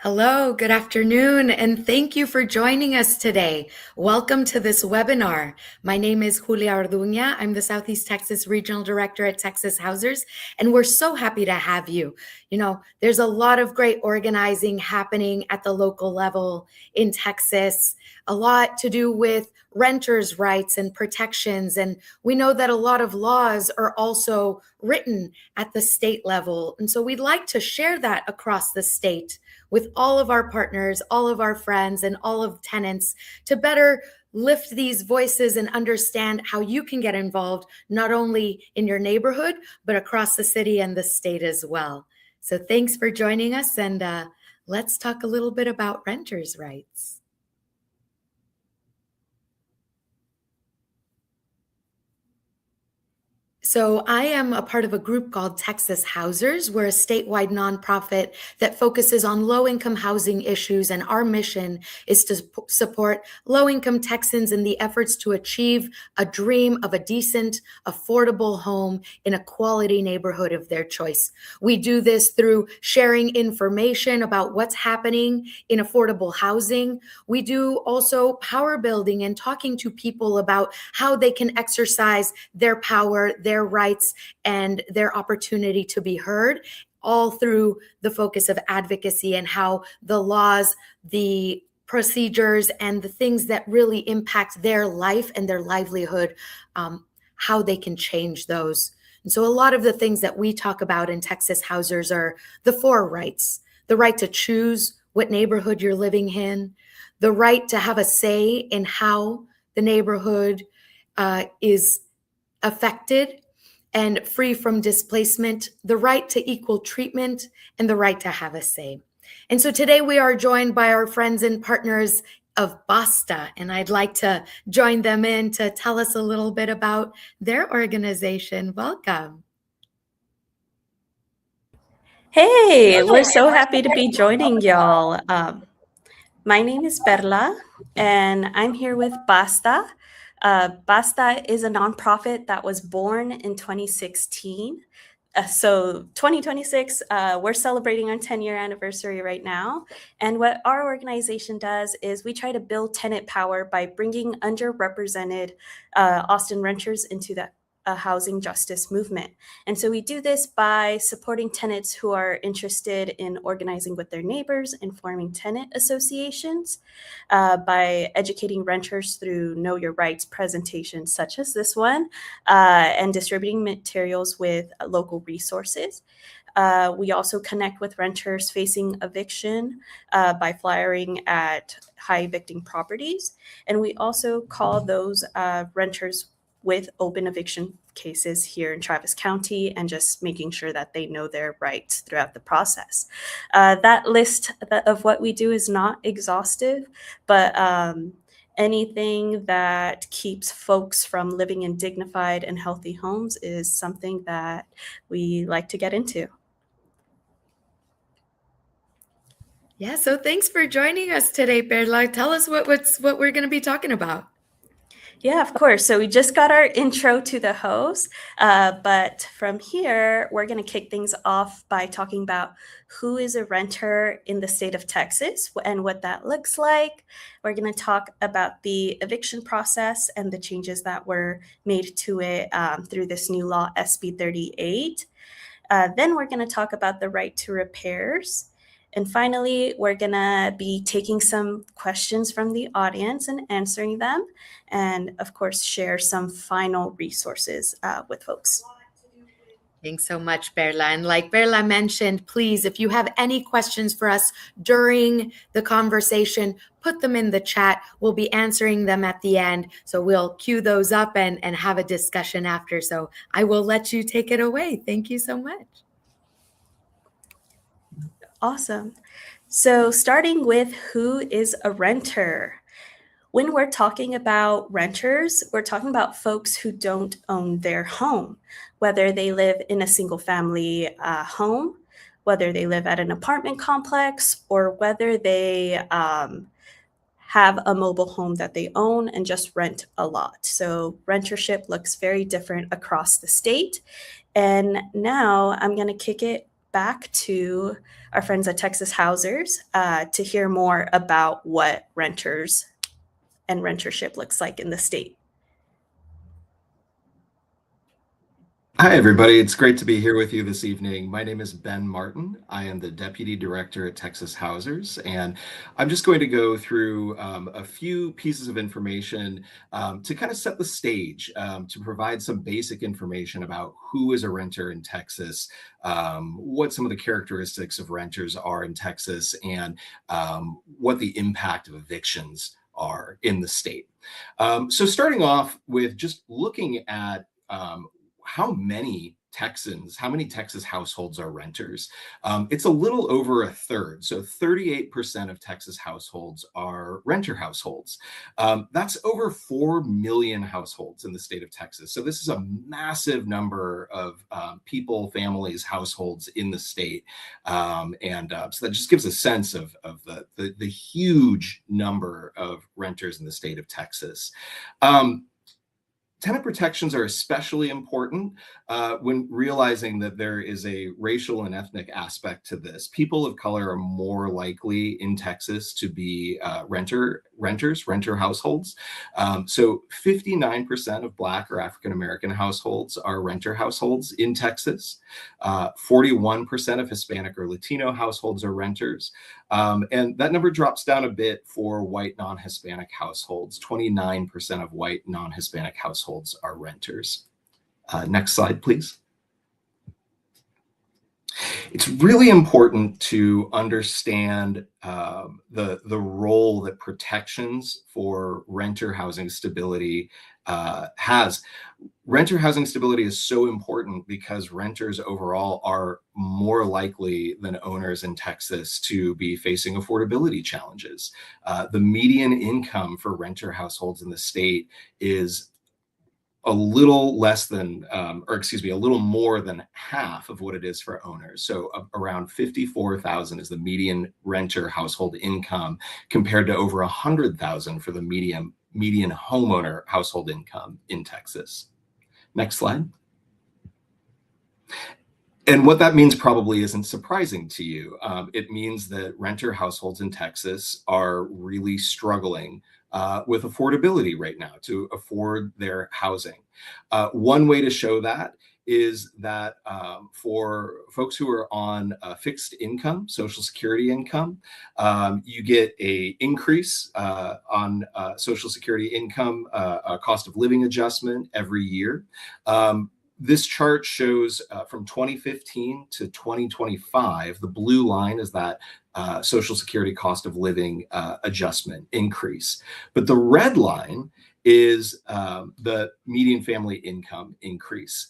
Hello, good afternoon, and thank you for joining us today. Welcome to this webinar. My name is Julia Orduña. I'm the Southeast Texas Regional Director at Texas Housers, and we're so happy to have you. There's a lot of great organizing happening at the local level in Texas, a lot to do with renters' rights and protections, and we know that a lot of laws are also written at the state level, and so we'd like to share that across the state with all of our partners, all of our friends, and all of tenants to better lift these voices and understand how you can get involved, not only in your neighborhood, but across the city and the state as well. So thanks for joining us, and let's talk a little bit about renters' rights. So I am a part of a group called Texas Housers. We're a statewide nonprofit that focuses on low-income housing issues, and our mission is to support low-income Texans in the efforts to achieve a dream of a decent, affordable home in a quality neighborhood of their choice. We do this through sharing information about what's happening in affordable housing. We do also power building and talking to people about how they can exercise their power, their rights, and their opportunity to be heard, all through the focus of advocacy and how the laws, the procedures, and the things that really impact their life and their livelihood, how they can change those. And so a lot of the things that we talk about in Texas Housers are the four rights: the right to choose what neighborhood you're living in, the right to have a say in how the neighborhood is affected and free from displacement, the right to equal treatment, and the right to have a say. And so today we are joined by our friends and partners of BASTA, and I'd like to join them in to tell us a little bit about their organization. Welcome. Hey, we're so happy to be joining y'all. My name is Perla, and I'm here with BASTA. BASTA is a nonprofit that was born in 2016. So 2026, we're celebrating our 10-year anniversary right now. And what our organization does is we try to build tenant power by bringing underrepresented Austin renters into the housing justice movement. And so we do this by supporting tenants who are interested in organizing with their neighbors and forming tenant associations, by educating renters through Know Your Rights presentations such as this one, and distributing materials with local resources. We also connect with renters facing eviction by flyering at high evicting properties. And we also call those renters with open eviction cases here in Travis County, and just making sure that they know their rights throughout the process. That list of what we do is not exhaustive, but anything that keeps folks from living in dignified and healthy homes is something that we like to get into. Yeah, so thanks for joining us today, Perla. Tell us what we're going to be talking about. Yeah, of course. So we just got our intro to the host, but from here, we're going to kick things off by talking about who is a renter in the state of Texas and what that looks like. We're going to talk about the eviction process and the changes that were made to it through this new law, SB 38. Then we're going to talk about the right to repairs. And finally, we're going to be taking some questions from the audience and answering them. And of course, share some final resources with folks. Thanks so much, Perla. And like Perla mentioned, please, if you have any questions for us during the conversation, put them in the chat. We'll be answering them at the end. So we'll queue those up and have a discussion after. So I will let you take it away. Thank you so much. Awesome. So starting with who is a renter. When we're talking about renters, we're talking about folks who don't own their home, whether they live in a single family home, whether they live at an apartment complex, or whether they have a mobile home that they own and just rent a lot. So rentership looks very different across the state. And now I'm going to kick it back to our friends at Texas Housers to hear more about what renters and rentership looks like in the state. Hi, everybody. It's great to be here with you this evening. My name is Ben Martin. I am the Deputy Director at Texas Housers, and I'm just going to go through a few pieces of information to kind of set the stage, to provide some basic information about who is a renter in Texas, what some of the characteristics of renters are in Texas, and what the impact of evictions are in the state. So starting off with just looking at how many Texas households are renters? It's a little over a third. So 38% of Texas households are renter households. That's over 4 million households in the state of Texas. So this is a massive number of people, families, households in the state. So that just gives a sense of the huge number of renters in the state of Texas. Tenant protections are especially important when realizing that there is a racial and ethnic aspect to this. People of color are more likely in Texas to be renter households. So 59% of Black or African-American households are renter households in Texas. 41% of Hispanic or Latino households are renters. And that number drops down a bit for white non-Hispanic households. 29% of white non-Hispanic households are renters. Next slide, please. It's really important to understand the role that protections for renter housing stability has. Renter housing stability is so important because renters overall are more likely than owners in Texas to be facing affordability challenges. The median income for renter households in the state is a little less than, a little more than half of what it is for owners. So around 54,000 is the median renter household income compared to over 100,000 for the median homeowner household income in Texas. Next slide. And what that means probably isn't surprising to you. It means that renter households in Texas are really struggling with affordability right now to afford their housing. One way to show that is that for folks who are on fixed income, Social Security income, you get an increase on Social Security income, a cost of living adjustment every year. This chart shows from 2015 to 2025, the blue line is that Social Security cost of living adjustment increase. But the red line is the median family income increase.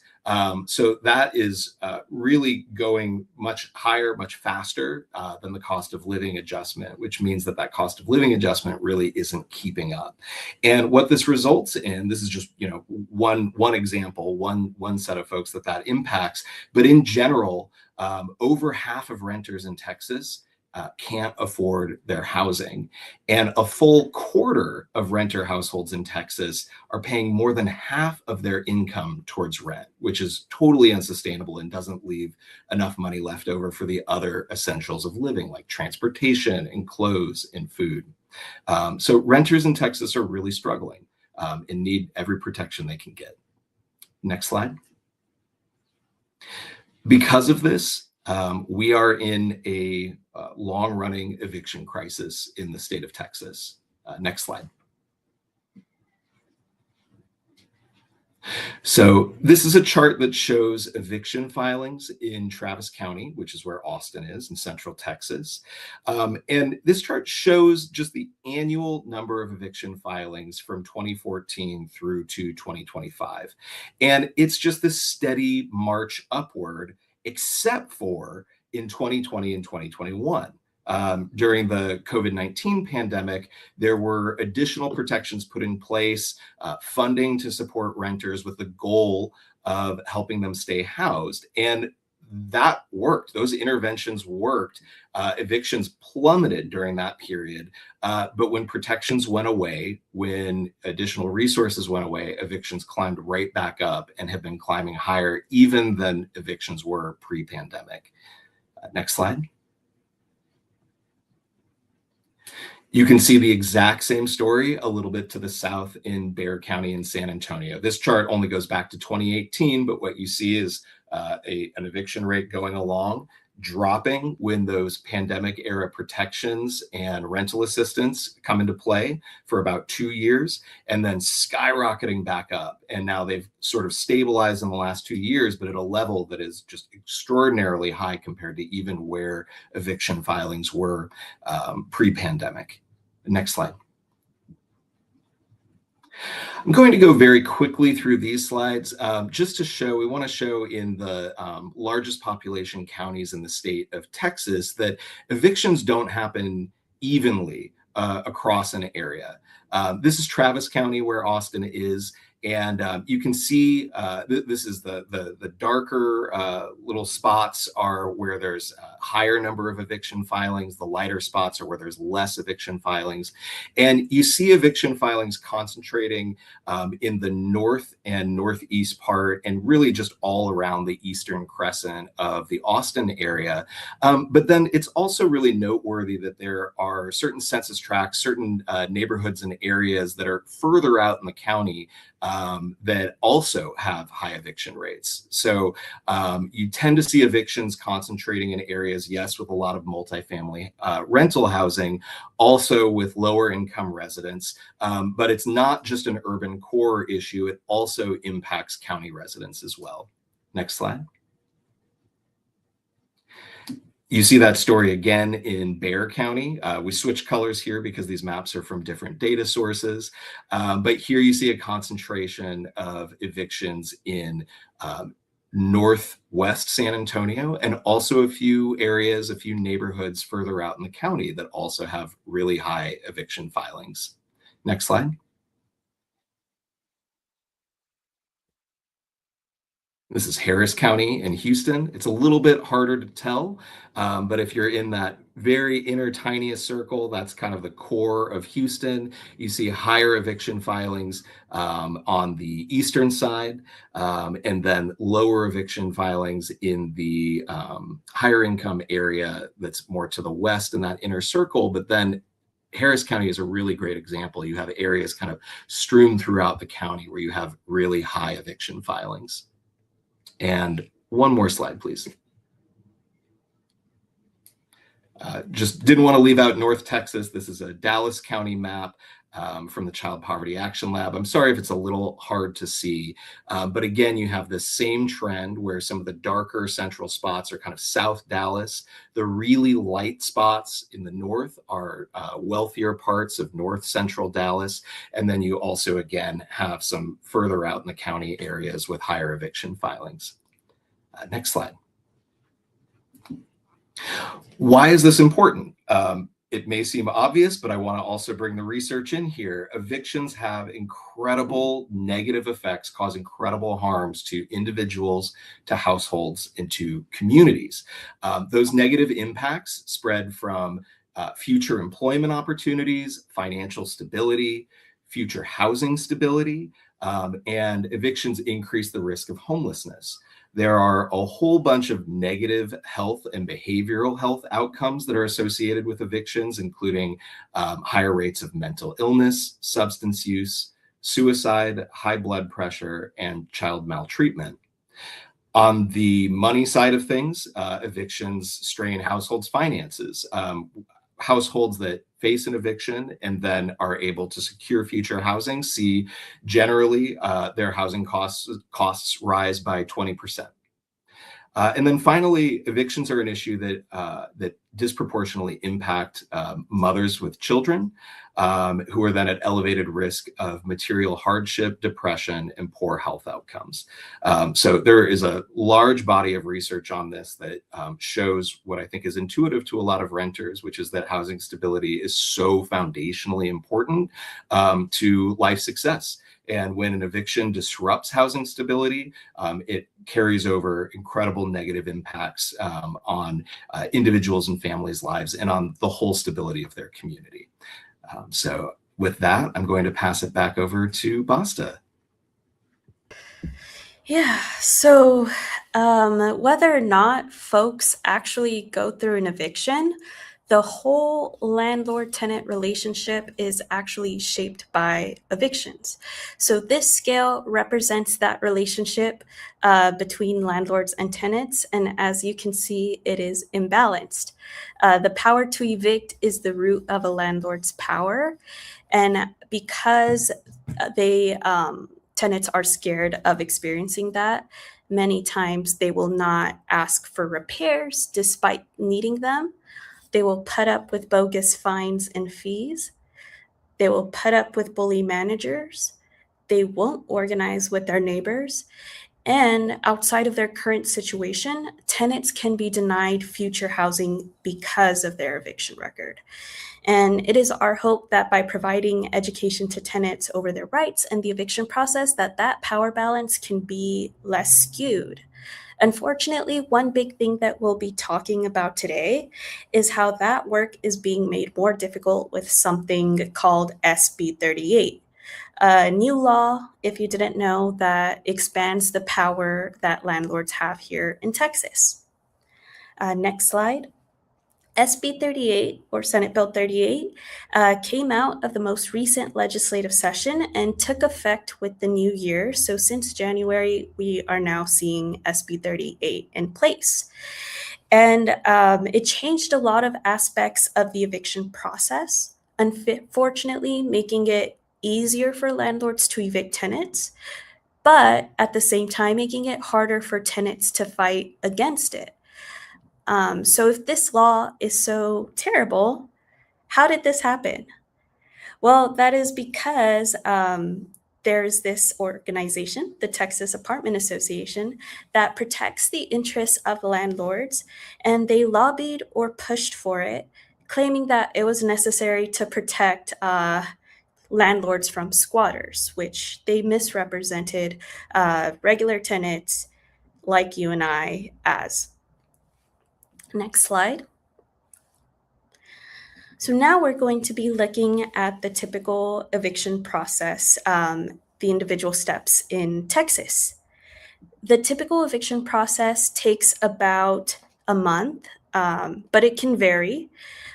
So that is really going much higher, much faster than the cost of living adjustment, which means that that cost of living adjustment really isn't keeping up. And what this results in, this is just one example, one set of folks that impacts, but in general, over half of renters in Texas can't afford their housing. And a full quarter of renter households in Texas are paying more than half of their income towards rent, which is totally unsustainable and doesn't leave enough money left over for the other essentials of living, like transportation and clothes and food. So renters in Texas are really struggling and need every protection they can get. Next slide. Because of this, we are in a long-running eviction crisis in the state of Texas. Next slide. So this is a chart that shows eviction filings in Travis County, which is where Austin is in Central Texas. And this chart shows just the annual number of eviction filings from 2014 through to 2025. And it's just this steady march upward, except for in 2020 and 2021. During the COVID-19 pandemic, there were additional protections put in place, funding to support renters with the goal of helping them stay housed. And that worked. Those interventions worked. Evictions plummeted during that period. But when protections went away, when additional resources went away, evictions climbed right back up and have been climbing higher even than evictions were pre-pandemic. Next slide. You can see the exact same story a little bit to the south in Bexar County in San Antonio. This chart only goes back to 2018, but what you see is an eviction rate going along, dropping when those pandemic era protections and rental assistance come into play for about 2 years, and then skyrocketing back up. And now they've sort of stabilized in the last 2 years, but at a level that is just extraordinarily high compared to even where eviction filings were pre-pandemic. Next slide. I'm going to go very quickly through these slides just to show, we want to show in the largest population counties in the state of Texas that evictions don't happen evenly across an area. This is Travis County where Austin is. And you can see this is the darker little spots are where there's a higher number of eviction filings. The lighter spots are where there's less eviction filings. And you see eviction filings concentrating in the north and northeast part and really just all around the eastern crescent of the Austin area. But then it's also really noteworthy that there are certain census tracts, certain neighborhoods and areas that are further out in the county that also have high eviction rates. So you tend to see evictions concentrating in areas, yes, with a lot of multifamily rental housing, also with lower income residents. But it's not just an urban core issue. It also impacts county residents as well. Next slide. You see that story again in Bexar County. We switched colors here because these maps are from different data sources. But here you see a concentration of evictions in northwest San Antonio, and also a few areas, a few neighborhoods further out in the county that also have really high eviction filings. Next slide. This is Harris County in Houston. It's a little bit harder to tell, but if you're in that very inner tiniest circle, that's kind of the core of Houston. You see higher eviction filings on the eastern side, and then lower eviction filings in the higher income area that's more to the west in that inner circle. But then Harris County is a really great example. You have areas kind of strewn throughout the county where you have really high eviction filings. And one more slide, please. Just didn't want to leave out North Texas. This is a Dallas County map from the Child Poverty Action Lab. I'm sorry if it's a little hard to see, but again, you have the same trend where some of the darker central spots are kind of South Dallas. The really light spots in the north are wealthier parts of North Central Dallas. And then you also, again, have some further out in the county areas with higher eviction filings. Next slide. Why is this important? It may seem obvious, but I want to also bring the research in here. Evictions have incredible negative effects, cause incredible harms to individuals, to households, and to communities. Those negative impacts spread from future employment opportunities, financial stability, future housing stability, and evictions increase the risk of homelessness. There are a whole bunch of negative health and behavioral health outcomes that are associated with evictions, including higher rates of mental illness, substance use, suicide, high blood pressure, and child maltreatment. On the money side of things, evictions strain households' finances. Households that face an eviction and then are able to secure future housing see generally their housing costs rise by 20%. And then finally, evictions are an issue that disproportionately impact mothers with children who are then at elevated risk of material hardship, depression, and poor health outcomes. So there is a large body of research on this that shows what I think is intuitive to a lot of renters, which is that housing stability is so foundationally important to life success. And when an eviction disrupts housing stability, it carries over incredible negative impacts on individuals and families' lives and on the whole stability of their community. So with that, I'm going to pass it back over to BASTA. Yeah, so whether or not folks actually go through an eviction, the whole landlord-tenant relationship is actually shaped by evictions. So this scale represents that relationship between landlords and tenants, and as you can see, it is imbalanced. The power to evict is the root of a landlord's power, and because they tenants are scared of experiencing that. Many times they will not ask for repairs despite needing them. They will put up with bogus fines and fees. They will put up with bully managers. They won't organize with their neighbors. And outside of their current situation, tenants can be denied future housing because of their eviction record. And it is our hope that by providing education to tenants over their rights and the eviction process, that power balance can be less skewed. Unfortunately, one big thing that we'll be talking about today is how that work is being made more difficult with something called SB 38. A new law, if you didn't know, that expands the power that landlords have here in Texas. Next slide. SB 38, or Senate Bill 38, came out of the most recent legislative session and took effect with the new year. So since January, we are now seeing SB 38 in place. And it changed a lot of aspects of the eviction process, unfortunately, making it easier for landlords to evict tenants, but at the same time, making it harder for tenants to fight against it. So if this law is so terrible, how did this happen? Well, that is because there's this organization, the Texas Apartment Association, that protects the interests of landlords, and they lobbied or pushed for it, claiming that it was necessary to protect landlords from squatters, which they misrepresented regular tenants like you and I as. Next slide. So now we're going to be looking at the typical eviction process, the individual steps in Texas. The typical eviction process takes about a month, but it can vary.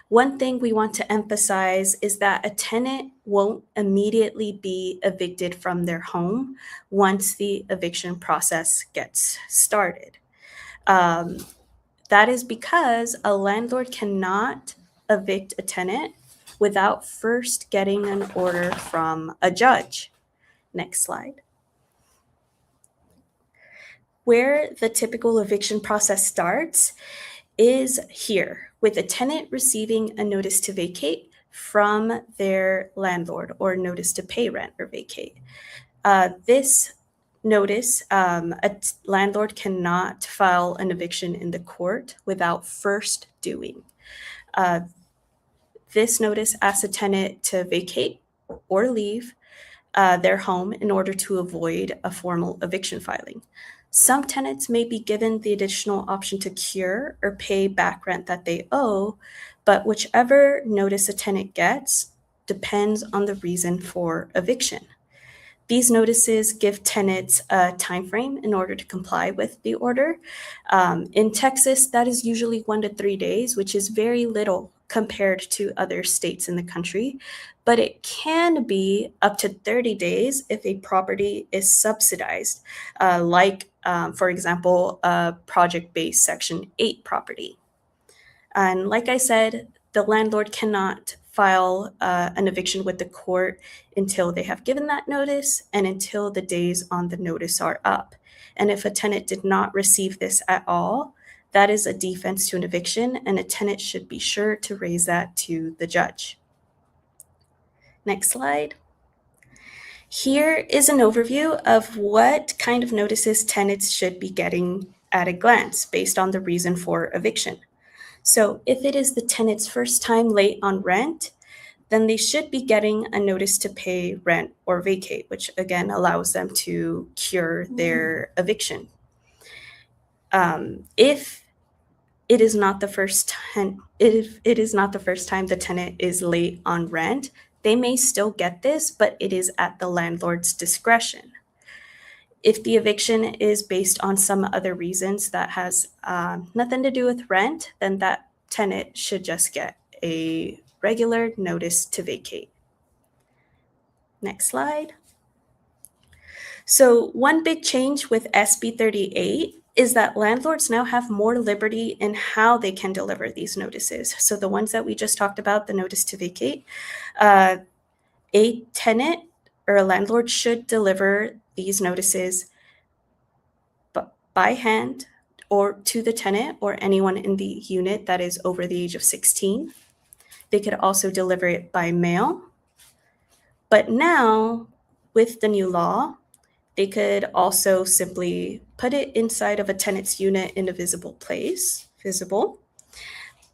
One thing we want to emphasize is that a tenant won't immediately be evicted from their home once the eviction process gets started. That is because a landlord cannot evict a tenant without first getting an order from a judge. Next slide. Where the typical eviction process starts is here, with a tenant receiving a notice to vacate from their landlord, or notice to pay rent or vacate. This notice, a landlord cannot file an eviction in the court without first doing. This notice asks a tenant to vacate or leave their home in order to avoid a formal eviction filing. Some tenants may be given the additional option to cure or pay back rent that they owe, but whichever notice a tenant gets depends on the reason for eviction. These notices give tenants a time frame in order to comply with the order. In Texas, that is usually 1 to 3 days, which is very little compared to other states in the country, but it can be up to 30 days if a property is subsidized, for example, a project-based Section 8 property. And like I said, the landlord cannot file an eviction with the court until they have given that notice and until the days on the notice are up. And if a tenant did not receive this at all, that is a defense to an eviction, and a tenant should be sure to raise that to the judge. Next slide. Here is an overview of what kind of notices tenants should be getting at a glance based on the reason for eviction. So if it is the tenant's first time late on rent, then they should be getting a notice to pay rent or vacate, which again allows them to cure their eviction. If it is not the first time the tenant is late on rent, they may still get this, but it is at the landlord's discretion. If the eviction is based on some other reasons that has nothing to do with rent, then that tenant should just get a regular notice to vacate. Next slide. So one big change with SB 38 is that landlords now have more liberty in how they can deliver these notices. So the ones that we just talked about, the notice to vacate, a tenant or a landlord should deliver these notices by hand or to the tenant or anyone in the unit that is over the age of 16. They could also deliver it by mail. But now, with the new law, they could also simply put it inside of a tenant's unit in a visible place,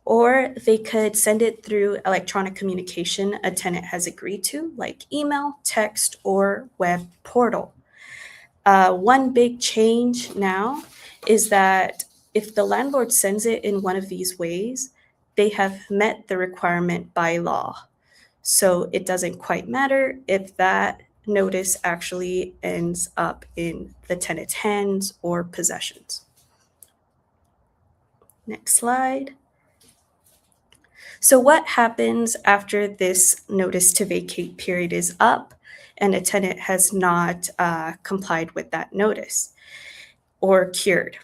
or they could send it through electronic communication a tenant has agreed to, like email, text, or web portal. One big change now is that if the landlord sends it in one of these ways, they have met the requirement by law. So it doesn't quite matter if that notice actually ends up in the tenant's hands or possessions. Next slide. So what happens after this notice to vacate period is up and a tenant has not complied with that notice or cured?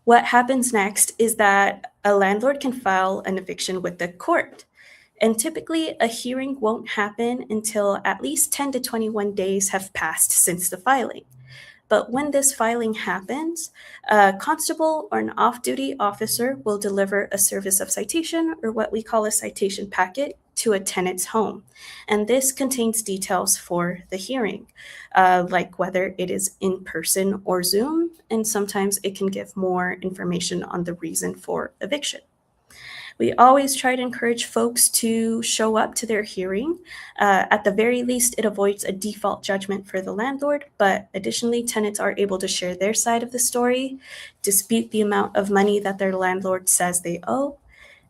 What happens next is that a landlord can file an eviction with the court. And typically, a hearing won't happen until at least 10 to 21 days have passed since the filing. But when this filing happens, a constable or an off-duty officer will deliver a service of citation, or what we call a citation packet, to a tenant's home. And this contains details for the hearing, like whether it is in person or Zoom, and sometimes it can give more information on the reason for eviction. We always try to encourage folks to show up to their hearing. At the very least, it avoids a default judgment for the landlord, but additionally, tenants are able to share their side of the story, dispute the amount of money that their landlord says they owe,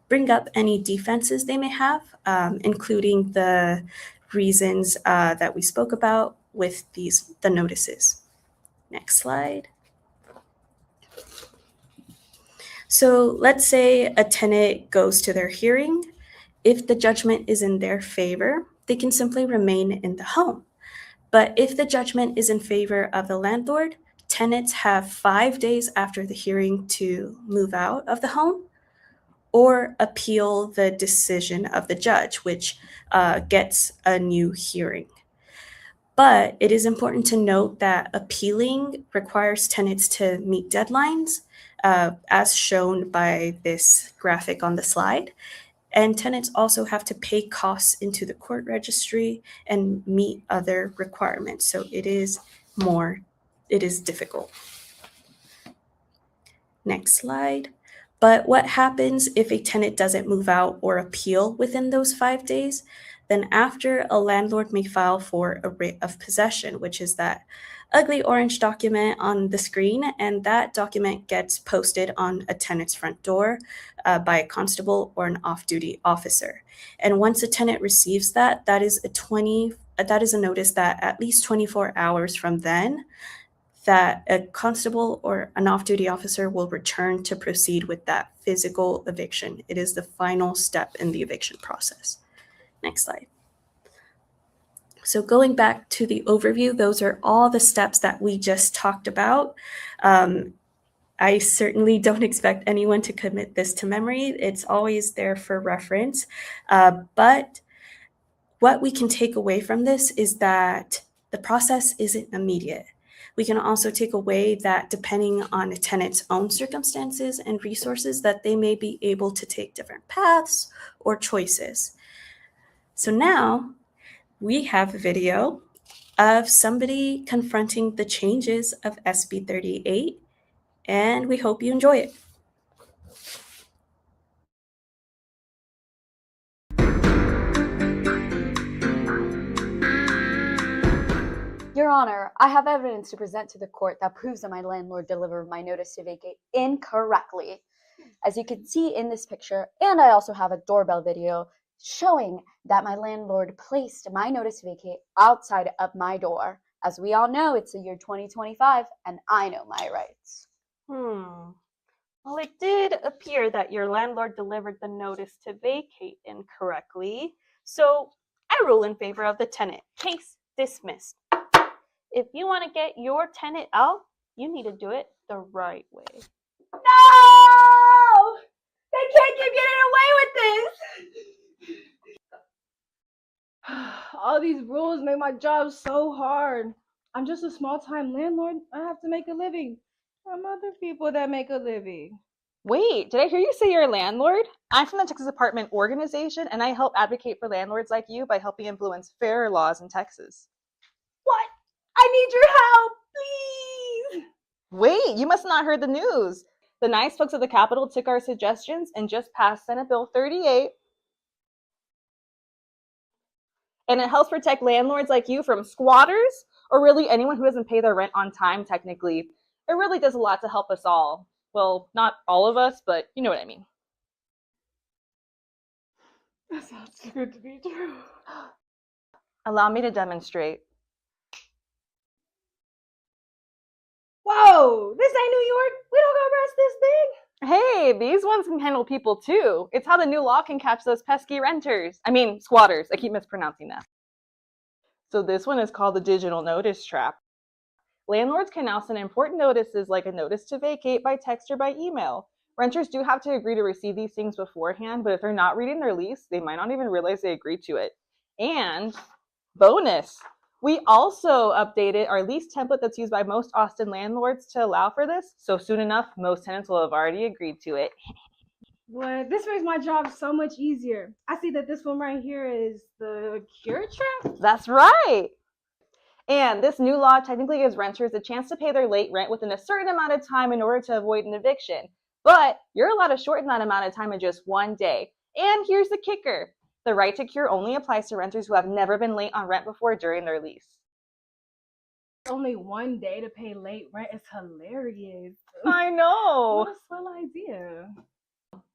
bring up any defenses they may have, including the reasons that we spoke about with the notices. Next slide. So let's say a tenant goes to their hearing. If the judgment is in their favor, they can simply remain in the home. But if the judgment is in favor of the landlord, tenants have 5 days after the hearing to move out of the home or appeal the decision of the judge, which gets a new hearing. But it is important to note that appealing requires tenants to meet deadlines, as shown by this graphic on the slide. And tenants also have to pay costs into the court registry and meet other requirements. So it is difficult. Next slide. But what happens if a tenant doesn't move out or appeal within those 5 days? Then after, a landlord may file for a writ of possession, which is that ugly orange document on the screen, and that document gets posted on a tenant's front door by a constable or an off-duty officer. And once a tenant receives that, that is a notice that at least 24 hours from then, that a constable or an off-duty officer will return to proceed with that physical eviction. It is the final step in the eviction process. Next slide. So going back to the overview, those are all the steps that we just talked about. I certainly don't expect anyone to commit this to memory. It's always there for reference. But what we can take away from this is that the process isn't immediate. We can also take away that depending on a tenant's own circumstances and resources, that they may be able to take different paths or choices. So now we have a video of somebody confronting the changes of SB 38, and we hope you enjoy it. Your Honor, I have evidence to present to the court that proves that my landlord delivered my notice to vacate incorrectly. As you can see in this picture, and I also have a doorbell video showing that my landlord placed my notice to vacate outside of my door As we all know, it's the year 2025, and I know my rights. Well, it did appear that your landlord delivered the notice to vacate incorrectly, so I rule in favor of the tenant. Case dismissed. If you want to get your tenant out, you need to do it the right way. No! They can't keep getting away with this! All these rules make my job so hard. I'm just a small-time landlord. I have to make a living from other people that make a living. Wait, did I hear you say you're a landlord? I'm from the Texas Apartment Organization, and I help advocate for landlords like you by helping influence fairer laws in Texas. What? I need your help, please! Wait, you must not heard the news. The nice folks at the Capitol took our suggestions and just passed Senate Bill 38. And it helps protect landlords like you from squatters, or really anyone who doesn't pay their rent on time, technically. It really does a lot to help us all. Well, not all of us, but you know what I mean. That sounds too good to be true. Allow me to demonstrate. Whoa! This ain't New York! We don't got rest this big! Hey, these ones can handle people too. It's how the new law can catch those pesky renters. I mean, squatters. I keep mispronouncing that. So this one is called the digital notice trap. Landlords can now send important notices like a notice to vacate by text or by email. Renters do have to agree to receive these things beforehand, but if they're not reading their lease, they might not even realize they agreed to it. And bonus, we also updated our lease template that's used by most Austin landlords to allow for this. So soon enough, most tenants will have already agreed to it. What? This makes my job so much easier. I see that this one right here is the cure trap. That's right. And this new law technically gives renters a chance to pay their late rent within a certain amount of time in order to avoid an eviction. But you're allowed to shorten that amount of time in just 1 day. And here's the kicker. The right to cure only applies to renters who have never been late on rent before during their lease. Only 1 day to pay late rent is hilarious. I know. What a swell idea.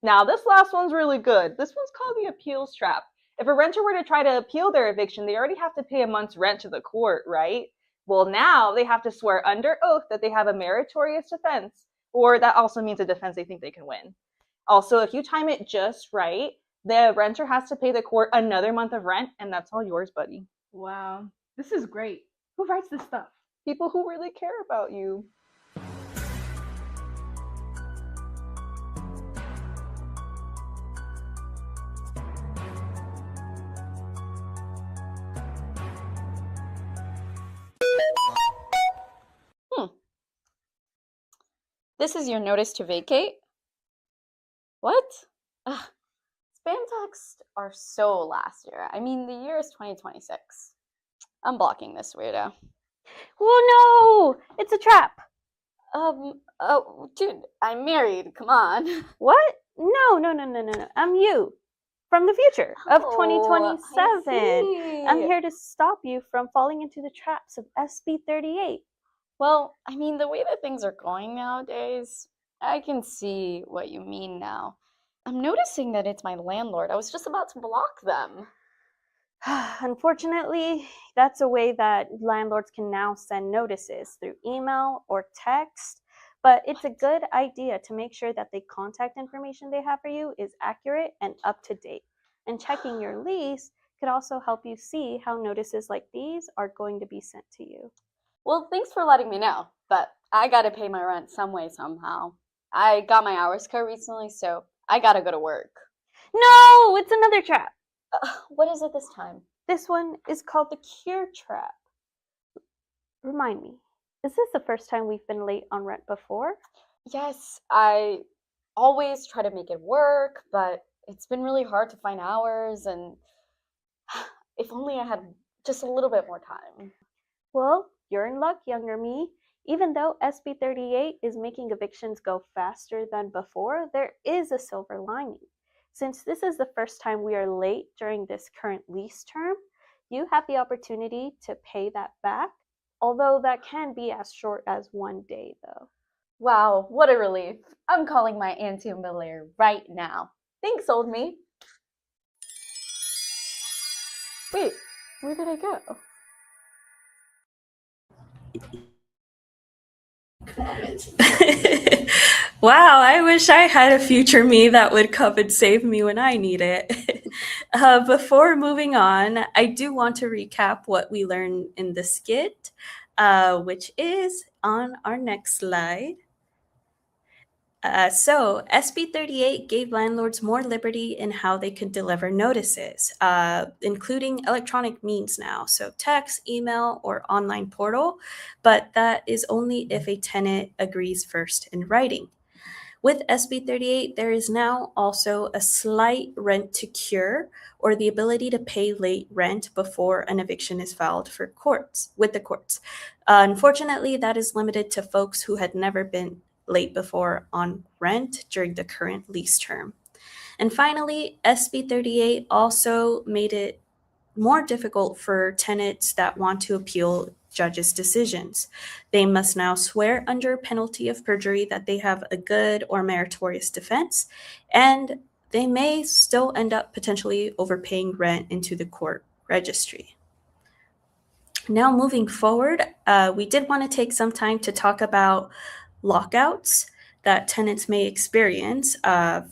Now, this last one's really good. This one's called the appeals trap. If a renter were to try to appeal their eviction, they already have to pay a month's rent to the court, right? Well, now they have to swear under oath that they have a meritorious defense, or that also means a defense they think they can win. Also, if you time it just right, the renter has to pay the court another month of rent, and that's all yours, buddy. Wow, this is great. Who writes this stuff? People who really care about you. This is your notice to vacate? What? Ugh. Spam texts are so last year. I mean, the year is 2026. I'm blocking this weirdo. Oh no! It's a trap! Oh, dude, I'm married. Come on. What? No. I'm you. From the future of Oh, 2027. I I'm see. here to stop you from falling into the traps of SB 38. Well, I mean, the way that things are going nowadays, I can see what you mean now. I'm noticing that it's my landlord. I was just about to block them. Unfortunately, that's a way that landlords can now send notices through email or text, but it's a good idea to make sure that the contact information they have for you is accurate and up to date. And checking your lease could also help you see how notices like these are going to be sent to you. Well, thanks for letting me know, but I gotta pay my rent some way, somehow. I got my hours cut recently, so I gotta go to work. No, it's another trap. What is it this time? This one is called the cure trap. Remind me, is this the first time we've been late on rent before? Yes, I always try to make it work, but it's been really hard to find hours, and if only I had just a little bit more time. Well, you're in luck, younger me. Even though SB 38 is making evictions go faster than before, there is a silver lining. Since this is the first time we are late during this current lease term, you have the opportunity to pay that back, although that can be as short as 1 day though. Wow, what a relief. I'm calling my auntie in Bel Air right now. Thanks, old me. Wait, where did I go? Wow, I wish I had a future me that would come and save me when I need it. Before moving on, I do want to recap what we learned in the skit, which is on our next slide. So SB 38 gave landlords more liberty in how they could deliver notices, including electronic means now, so text, email, or online portal, but that is only if a tenant agrees first in writing. With SB 38, there is now also a slight rent to cure, or the ability to pay late rent before an eviction is filed with the courts. Unfortunately, that is limited to folks who had never been late before on rent during the current lease term. And finally, SB 38 also made it more difficult for tenants that want to appeal judges' decisions. They must now swear under penalty of perjury that they have a good or meritorious defense, and they may still end up potentially overpaying rent into the court registry. Now, moving forward, we did want to take some time to talk about lockouts that tenants may experience.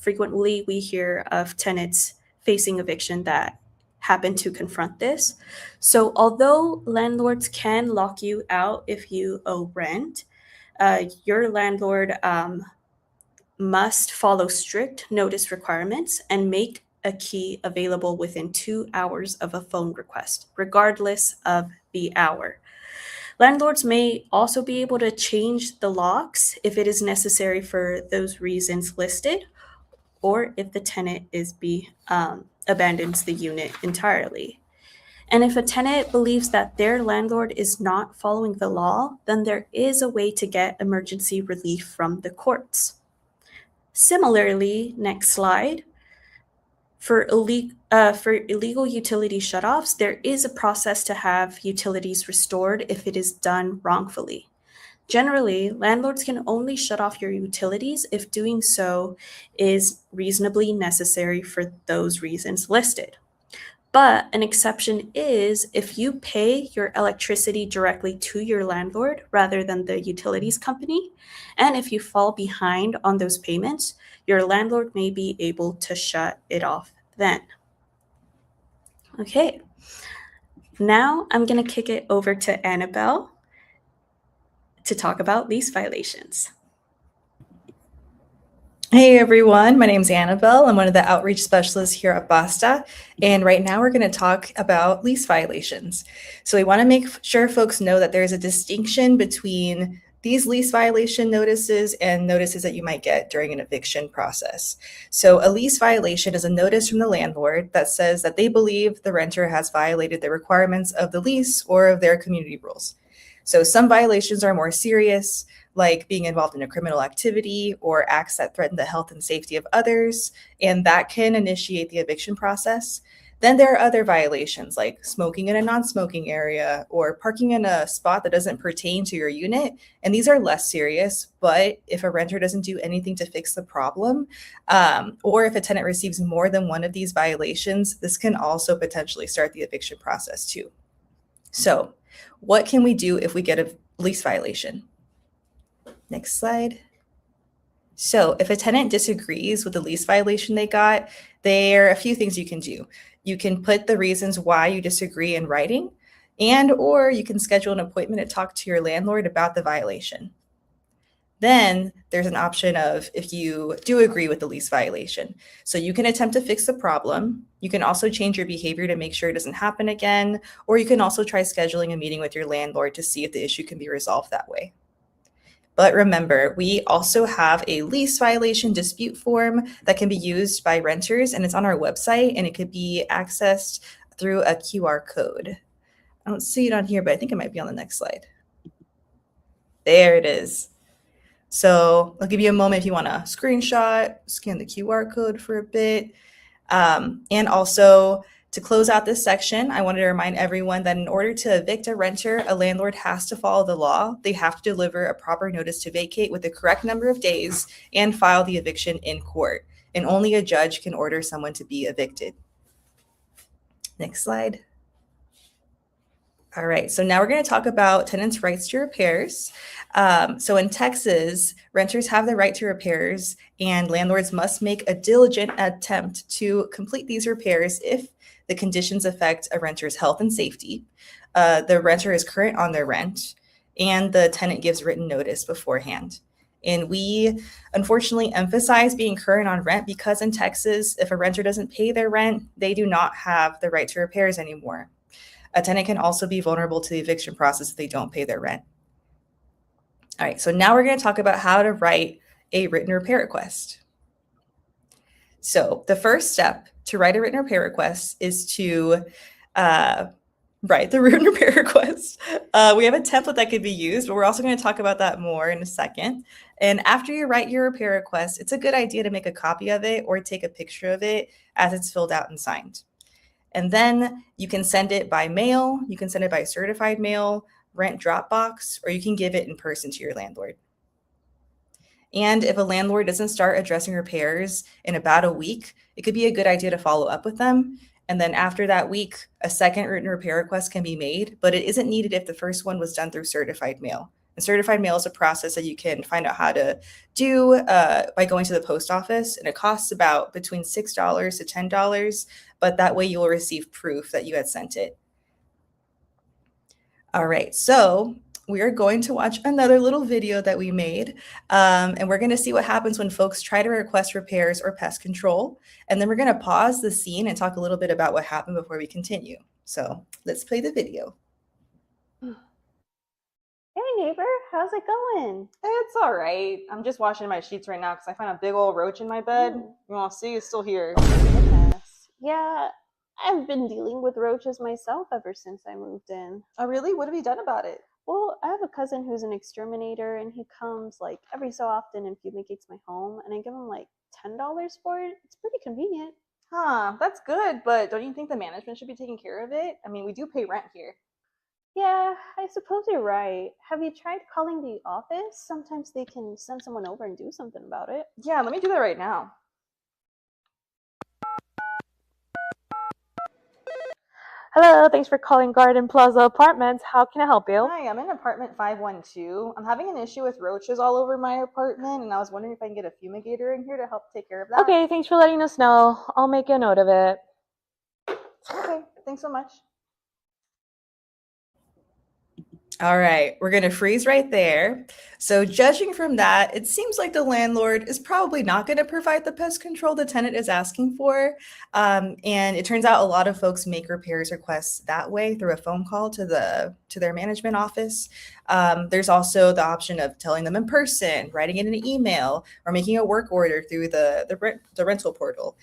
Frequently, we hear of tenants facing eviction that happen to confront this. So although landlords can lock you out if you owe rent, your landlord must follow strict notice requirements and make a key available within 2 hours of a phone request, regardless of the hour. Landlords may also be able to change the locks if it is necessary for those reasons listed, or if the tenant abandons the unit entirely. And if a tenant believes that their landlord is not following the law, then there is a way to get emergency relief from the courts. Similarly, next slide, for illegal utility shutoffs, there is a process to have utilities restored if it is done wrongfully. Generally, landlords can only shut off your utilities if doing so is reasonably necessary for those reasons listed. But an exception is if you pay your electricity directly to your landlord rather than the utilities company, and if you fall behind on those payments, your landlord may be able to shut it off then. Okay, now I'm going to kick it over to Annabelle to talk about lease violations. Hey everyone, my name is Annabelle. I'm one of the outreach specialists here at BASTA, and right now we're going to talk about lease violations. So we want to make sure folks know that there's a distinction between these lease violation notices and notices that you might get during an eviction process. So a lease violation is a notice from the landlord that says that they believe the renter has violated the requirements of the lease or of their community rules. So some violations are more serious, like being involved in a criminal activity or acts that threaten the health and safety of others, and that can initiate the eviction process. Then there are other violations like smoking in a non-smoking area or parking in a spot that doesn't pertain to your unit. And these are less serious, but if a renter doesn't do anything to fix the problem, or if a tenant receives more than one of these violations, this can also potentially start the eviction process too. So what can we do if we get a lease violation? Next slide. So if a tenant disagrees with the lease violation they got, there are a few things you can do. You can put the reasons why you disagree in writing, or you can schedule an appointment to talk to your landlord about the violation. Then there's an option of if you do agree with the lease violation. So you can attempt to fix the problem. You can also change your behavior to make sure it doesn't happen again, or you can also try scheduling a meeting with your landlord to see if the issue can be resolved that way. But remember, we also have a lease violation dispute form that can be used by renters, and it's on our website, and it could be accessed through a QR code. I don't see it on here, but I think it might be on the next slide. There it is. So I'll give you a moment if you want to screenshot, scan the QR code for a bit. And also, to close out this section, I wanted to remind everyone that in order to evict a renter, a landlord has to follow the law. They have to deliver a proper notice to vacate with the correct number of days and file the eviction in court. And only a judge can order someone to be evicted. Next slide. All right, so now we're going to talk about tenants' rights to repairs. So in Texas, renters have the right to repairs, and landlords must make a diligent attempt to complete these repairs if the conditions affect a renter's health and safety, the renter is current on their rent, and the tenant gives written notice beforehand. And we unfortunately emphasize being current on rent because in Texas, if a renter doesn't pay their rent, they do not have the right to repairs anymore. A tenant can also be vulnerable to the eviction process if they don't pay their rent. All right, so now we're going to talk about how to write a written repair request. So the first step to write a written repair request is to write the written repair request. We have a template that could be used, but we're also going to talk about that more in a second. And after you write your repair request, it's a good idea to make a copy of it or take a picture of it as it's filled out and signed. And then you can send it by mail, you can send it by certified mail, rent Dropbox, or you can give it in person to your landlord. And if a landlord doesn't start addressing repairs in about a week, it could be a good idea to follow up with them. And then after that week, a second written repair request can be made, but it isn't needed if the first one was done through certified mail. And certified mail is a process that you can find out how to do by going to the post office, and it costs about between $6 to $10, but that way you will receive proof that you had sent it. All right, so we are going to watch another little video that we made, and we're going to see what happens when folks try to request repairs or pest control. And then we're going to pause the scene and talk a little bit about what happened before we continue. So let's play the video. Hey neighbor, how's it going? It's all right. I'm just washing my sheets right now because I found a big old roach in my bed. You want to see? It's still here. Goodness. Yeah, I've been dealing with roaches myself ever since I moved in. Oh, really? What have you done about it? Well, I have a cousin who's an exterminator, and he comes like every so often and fumigates my home, and I give him like $10 for it. It's pretty convenient. Huh, that's good, but don't you think the management should be taking care of it? I mean, we do pay rent here. Yeah, I suppose you're right. Have you tried calling the office? Sometimes they can send someone over and do something about it. Yeah, let me do that right now. Hello, thanks for calling Garden Plaza Apartments. How can I help you? Hi, I'm in apartment 512. I'm having an issue with roaches all over my apartment, and I was wondering if I can get a fumigator in here to help take care of that. Okay, thanks for letting us know. I'll make a note of it. Okay, thanks so much. All right, we're going to freeze right there. So judging from that, it seems like the landlord is probably not going to provide the pest control the tenant is asking for. And it turns out a lot of folks make repairs requests that way through a phone call to their management office. There's also the option of telling them in person, writing in an email, or making a work order through the rental portal.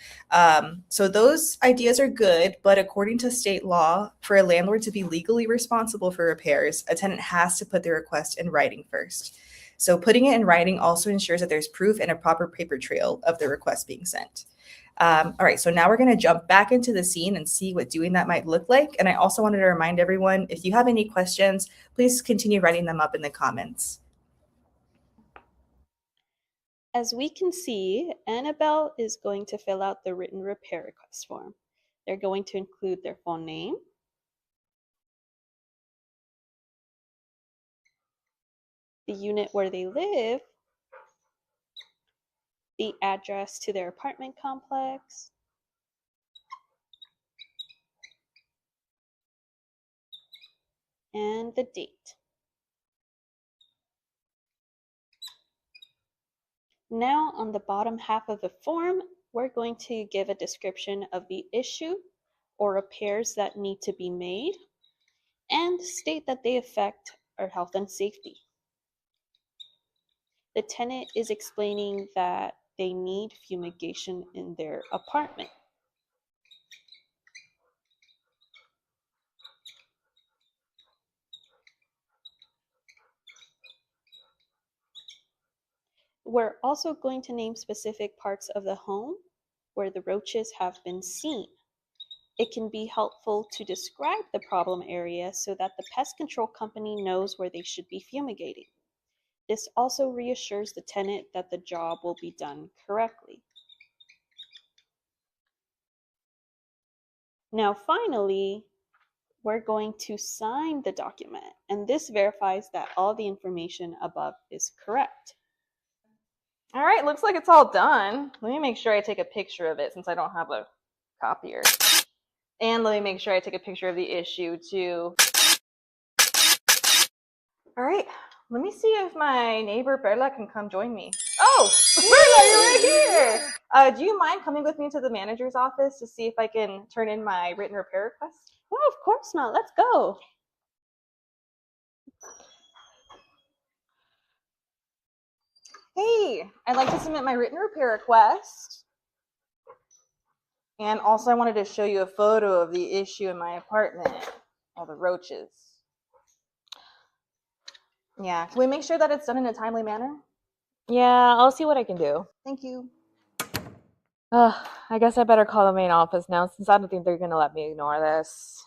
So those ideas are good, but according to state law, for a landlord to be legally responsible for repairs, a tenant has to put their request in writing first. So putting it in writing also ensures that there's proof and a proper paper trail of the request being sent. All right, so now we're going to jump back into the scene and see what doing that might look like. And I also wanted to remind everyone, if you have any questions, please continue writing them up in the comments. As we can see, Annabelle is going to fill out the written repair request form. They're going to include their phone name, the unit where they live, the address to their apartment complex, and the date. Now, on the bottom half of the form, we're going to give a description of the issue or repairs that need to be made and state that they affect our health and safety. The tenant is explaining that they need fumigation in their apartment. We're also going to name specific parts of the home where the roaches have been seen. It can be helpful to describe the problem area so that the pest control company knows where they should be fumigating. This also reassures the tenant that the job will be done correctly. Now, finally, we're going to sign the document, and this verifies that all the information above is correct. All right, looks like it's all done. Let me make sure I take a picture of it since I don't have a copier. And let me make sure I take a picture of the issue too. All right, let me see if my neighbor Perla can come join me. Oh, Perla, you're right here. Do you mind coming with me to the manager's office to see if I can turn in my written repair request? Oh, of course not. Let's go. Hey, I'd like to submit my written repair request. And also I wanted to show you a photo of the issue in my apartment, all the roaches. Yeah, can we make sure that it's done in a timely manner? Yeah, I'll see what I can do. Thank you. I guess I better call the main office now since I don't think they're gonna let me ignore this.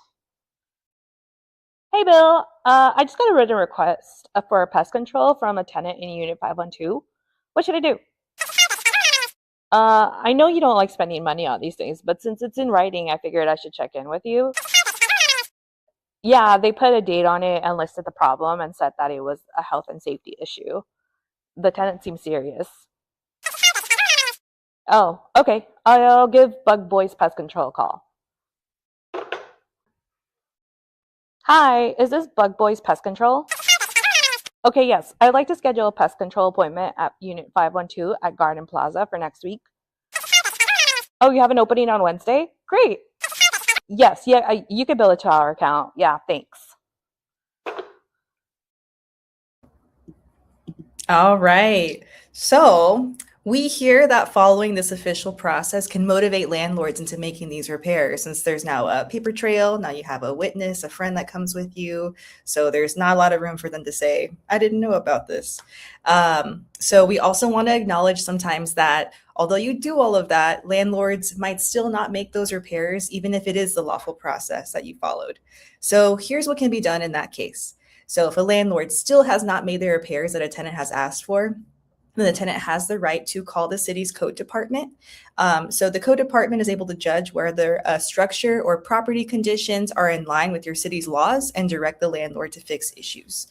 Hey, Bill. I just got a written request for pest control from a tenant in Unit 512. What should I do? I know you don't like spending money on these things, but since it's in writing, I figured I should check in with you. Yeah, they put a date on it and listed the problem and said that it was a health and safety issue. The tenant seems serious. Oh, okay. I'll give Bug Boys Pest Control a call. Hi, is this Bug Boys Pest Control? Okay, yes. I'd like to schedule a pest control appointment at Unit 512 at Garden Plaza for next week. Oh, you have an opening on Wednesday? Great. Yes, yeah, you can bill it to our account. Yeah, thanks. All right. So we hear that following this official process can motivate landlords into making these repairs, since there's now a paper trail. Now you have a witness, a friend that comes with you. So there's not a lot of room for them to say, I didn't know about this. So we also want to acknowledge sometimes that although you do all of that, landlords might still not make those repairs, even if it is the lawful process that you followed. So here's what can be done in that case. So if a landlord still has not made the repairs that a tenant has asked for, then the tenant has the right to call the city's code department. So the code department is able to judge whether a structure or property conditions are in line with your city's laws and direct the landlord to fix issues.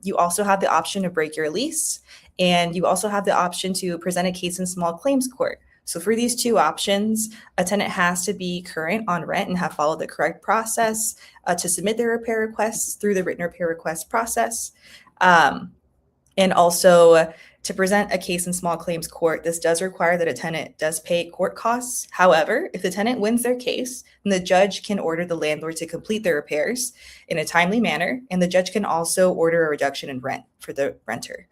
You also have the option to break your lease, and you also have the option to present a case in small claims court. So for these two options, a tenant has to be current on rent and have followed the correct process to submit their repair requests through the written repair request process. And also to present a case in small claims court, this does require that a tenant does pay court costs. However, if the tenant wins their case, then the judge can order the landlord to complete their repairs in a timely manner, and the judge can also order a reduction in rent for the renter.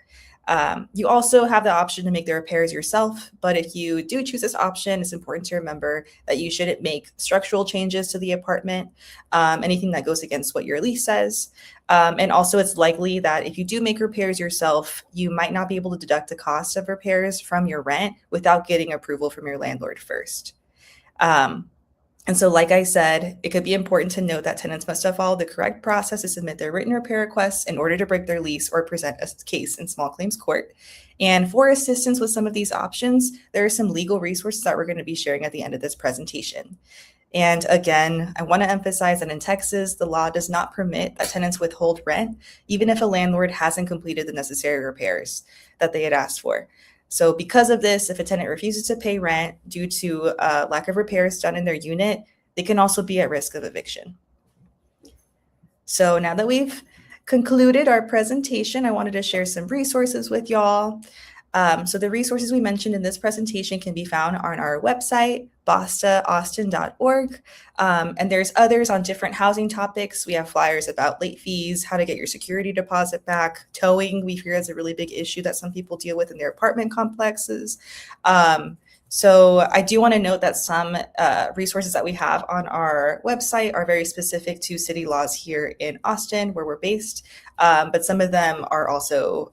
You also have the option to make the repairs yourself, but if you do choose this option, it's important to remember that you shouldn't make structural changes to the apartment, anything that goes against what your lease says. And also it's likely that if you do make repairs yourself, you might not be able to deduct the cost of repairs from your rent without getting approval from your landlord first. And so, like I said, it could be important to note that tenants must have followed the correct process to submit their written repair requests in order to break their lease or present a case in small claims court. And for assistance with some of these options, there are some legal resources that we're going to be sharing at the end of this presentation. And again, I want to emphasize that in Texas, the law does not permit that tenants withhold rent, even if a landlord hasn't completed the necessary repairs that they had asked for. So because of this, if a tenant refuses to pay rent due to lack of repairs done in their unit, they can also be at risk of eviction. So now that we've concluded our presentation, I wanted to share some resources with y'all. So the resources we mentioned in this presentation can be found on our website, bastaAustin.org. And there's others on different housing topics. We have flyers about late fees, how to get your security deposit back, towing. We hear is a really big issue that some people deal with in their apartment complexes. So I do want to note that some resources that we have on our website are very specific to city laws here in Austin, where we're based. But some of them are also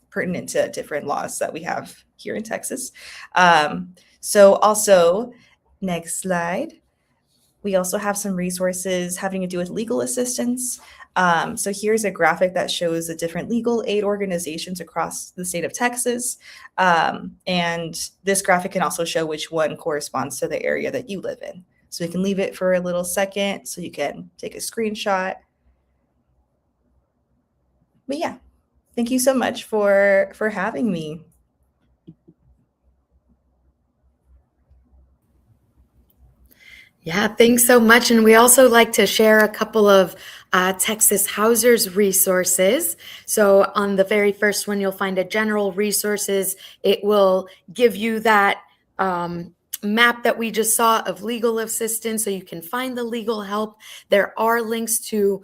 pertinent to different laws that we have here in Texas. So also, next slide, we also have some resources having to do with legal assistance. So here's a graphic that shows the different legal aid organizations across the state of Texas. And this graphic can also show which one corresponds to the area that you live in. So we can leave it for a little second so you can take a screenshot. But yeah, thank you so much for having me. Yeah, thanks so much. And we also like to share a couple of Texas Housers resources. So on the very first one, you'll find a general resources. It will give you that map that we just saw of legal assistance, so you can find the legal help. There are links to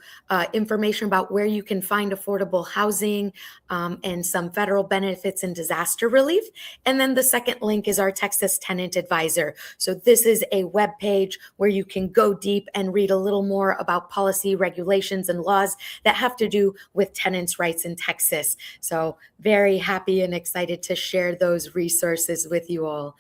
information about where you can find affordable housing and some federal benefits and disaster relief. And then the second link is our Texas Tenant Advisor. So this is a web page where you can go deep and read a little more about policy, regulations, and laws that have to do with tenants' rights in Texas. So very happy and excited to share those resources with you all.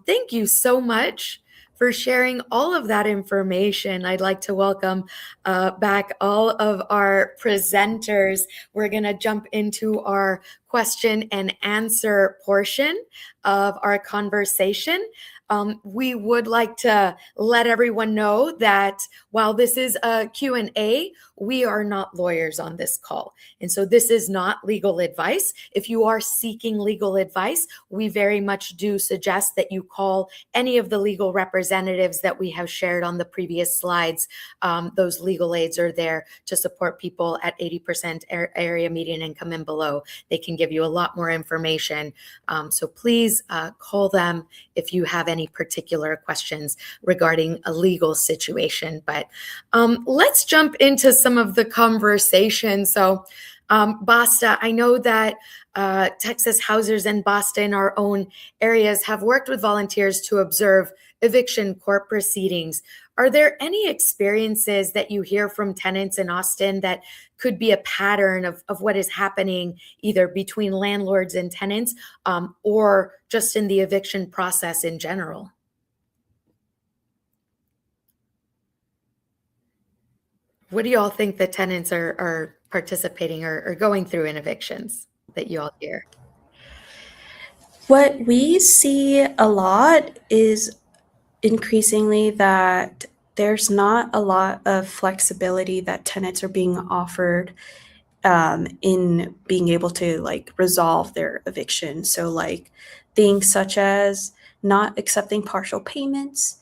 Thank you so much for sharing all of that information. I'd like to welcome back all of our presenters. We're going to jump into our question and answer portion of our conversation. We would like to let everyone know that while this is a Q&A, we are not lawyers on this call. And so this is not legal advice. If you are seeking legal advice, we very much do suggest that you call any of the legal representatives that we have shared on the previous slides. Those legal aids are there to support people at 80% area median income and below. They can give you a lot more information. So please call them if you have any particular questions regarding a legal situation. But let's jump into some of the conversation. So BASTA, I know that Texas Housers and BASTA in our own areas have worked with volunteers to observe eviction court proceedings. Are there any experiences that you hear from tenants in Austin that could be a pattern of what is happening either between landlords and tenants or just in the eviction process in general? What do you all think the tenants are participating or going through in evictions that you all hear? What we see a lot is increasingly that there's not a lot of flexibility that tenants are being offered in being able to like resolve their eviction. So like things such as not accepting partial payments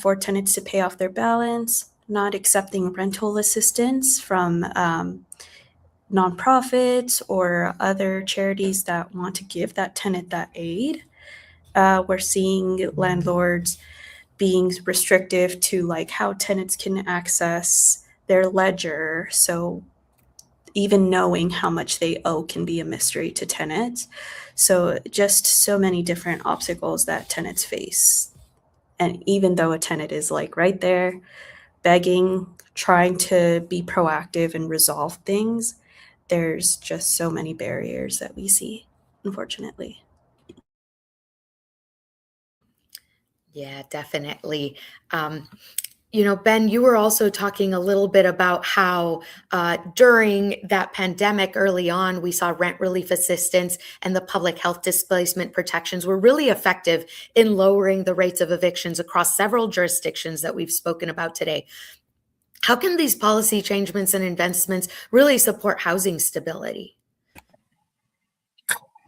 for tenants to pay off their balance, not accepting rental assistance from nonprofits or other charities that want to give that tenant that aid. We're seeing landlords being restrictive to like how tenants can access their ledger. So even knowing how much they owe can be a mystery to tenants. So just so many different obstacles that tenants face. And even though a tenant is like right there begging, trying to be proactive and resolve things, there's just so many barriers that we see, unfortunately. Yeah, definitely. You know, Ben, you were also talking a little bit about how during that pandemic early on, we saw rent relief assistance and the public health displacement protections were really effective in lowering the rates of evictions across several jurisdictions that we've spoken about today. How can these policy changements and investments really support housing stability?